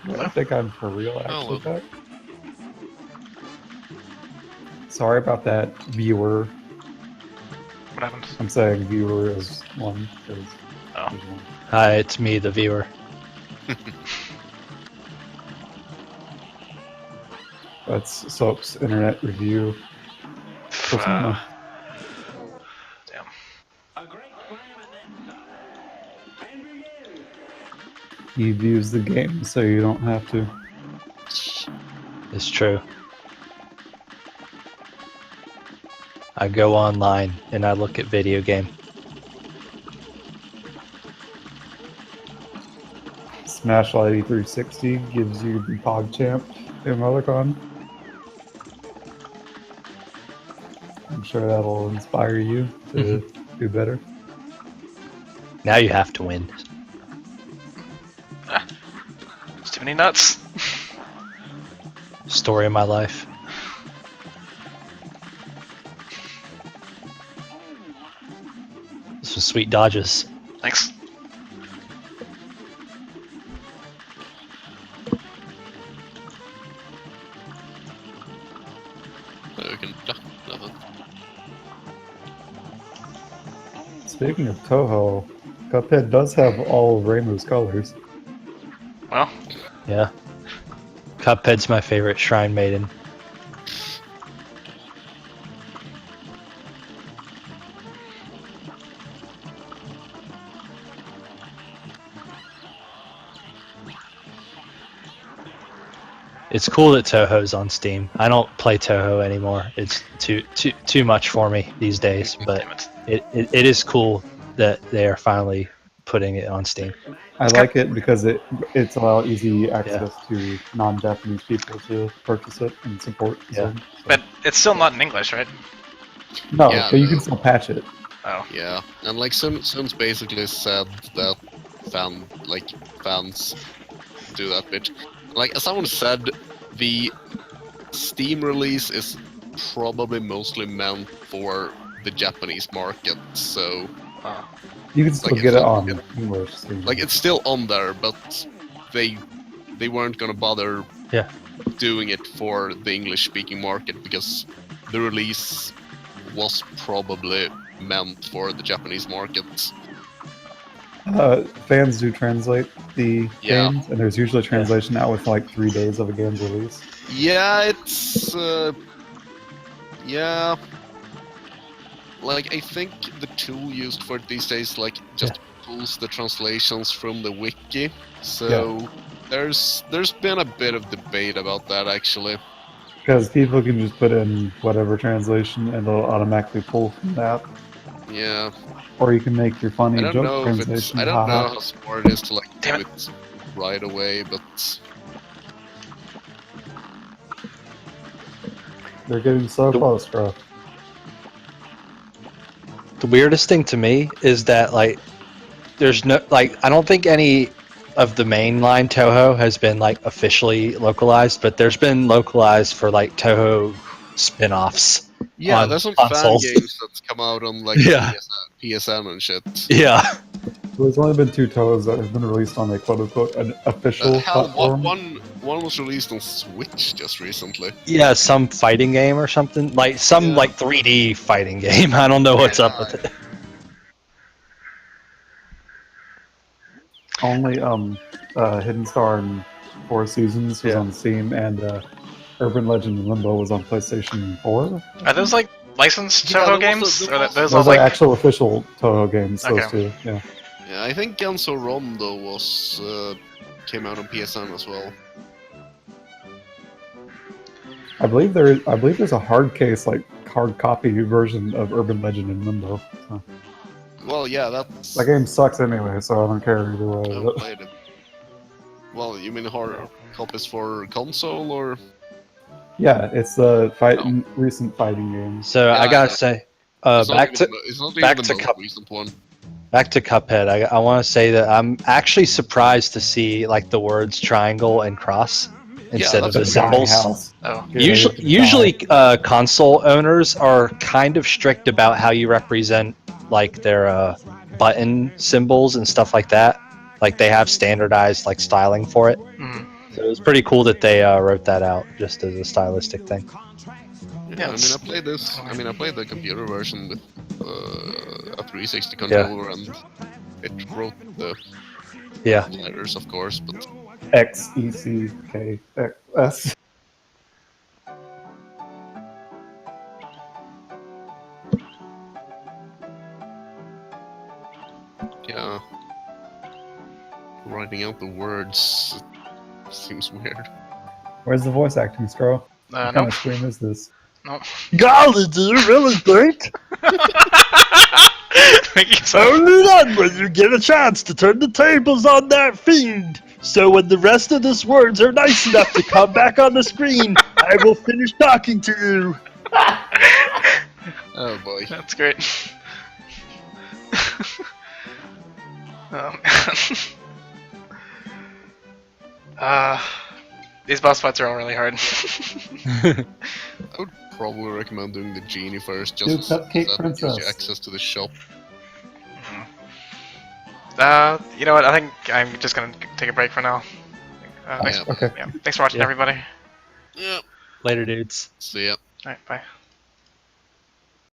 I think I'm for real, actually. Hello. Back. Sorry about that, viewer. What happened? I'm saying viewer as one, because Oh. there's one. Hi, it's me, the viewer. That's Soap's internet review. Persona. Damn. He views the game, so you don't have to. It's true. I go online and I look at video game. Smash Lady 360 gives you the PogChamp emoticon. I'm sure that'll inspire you to do better. Now you have to win. There's too many nuts. Story of my life. Some sweet dodges. Thanks. So we can duck level. Speaking of Toho, Cuphead does have all of Rainbow's colors. Well, Yeah. Cuphead's my favorite shrine maiden. It's cool that Toho's on Steam. I don't play Toho anymore. It's too much for me these days, but damn it. it is cool that they are finally putting it on Steam. I It's like it because it's allow easy access Yeah. to non-Japanese people to purchase it and support the Yeah. game. But it's still not in English, right? No, Yeah, but you no. can still patch it. Oh. Yeah, and like Sun's basically said that fans do that bit. Like as someone said, the Steam release is probably mostly meant for the Japanese market, so Oh. You can still Like, get it's it not- on English. Steam. like it's still on there, but they weren't gonna bother Yeah. doing it for the English speaking market because the release was probably meant for the Japanese market. Fans do translate the Yeah. games, and there's usually a translation out with like 3 days of a game's release. Yeah, it's yeah. Like I think the tool used for it these days like just pulls the translations from the wiki. So there's been a bit of debate about that actually. Because people can just put in whatever translation and it'll automatically pull from that. Yeah, Or you can make your I funny don't joke know if it's. translation. I don't know Haha. how smart it is to like Damn do it. it right away, but They're getting so The- close, bro. The weirdest thing to me is that like there's no like I don't think any of the mainline Toho has been like officially localized, but there's been localized for like Toho spin-offs yeah, on there's some fan consoles. games that come out on like Yeah. PSN and shit. Yeah. There's only been 2 Toes that have been released on a quote-unquote an official Hell, platform. one was released on Switch just recently. Yeah, some fighting game or something. Like some Yeah. like 3D fighting game. I don't know what's up with it. Only Hidden Star and Four Seasons was Yeah. on Steam, and Urban Legend and Limbo was on PlayStation 4. Are those like licensed Yeah, Toho there was games? a- Or there was- those Those all are like actual official Toho games. Okay. Those two, yeah. Yeah, I think Genso Rondo was came out on PSN as well. I believe there's a hard case, like hard copy version of Urban Legend and Limbo. So. Well, yeah, that's. That game sucks anyway, so I don't care either I way. haven't But played it. Well, you mean hard copies for console or? yeah, it's the recent fighting games. So I Yeah, gotta yeah. say, It's not back even to the- it's not back even to the most Cup- recent one. back to Cuphead. I want to say that I'm actually surprised to see like the words triangle and cross instead of that's the a dying symbols. house. oh. Yeah, you have to Usually, die. console owners are kind of strict about how you represent like their button symbols and stuff like that. Like they have standardized like styling for it. Mhm. So it was pretty cool that they wrote that out just as a stylistic thing. Yeah, I mean, it's- I played this. I mean, I played the computer version with a 360 controller, and it wrote the Yeah. letters, of course. But XECKS. yeah, writing out the words seems weird. Where's the voice acting, Stro? What kind Nope. of stream is this? Nope. Golly, do you really think? Thank you so Only then will you get a chance to turn the tables on that fiend. So when the rest of these words are nice enough to come back on the screen, I will finish talking to you. Oh boy. That's great. Oh man. These boss fights are all really hard. I would probably recommend doing the genie first, just Dude, so Cupcake that gives you Princess. access to the shop. You know what? I think I'm just gonna take a break for now. Thanks, Yeah. Okay. yeah. Thanks for watching, Yeah. everybody. Yeah. Later, dudes. See ya. Alright, bye.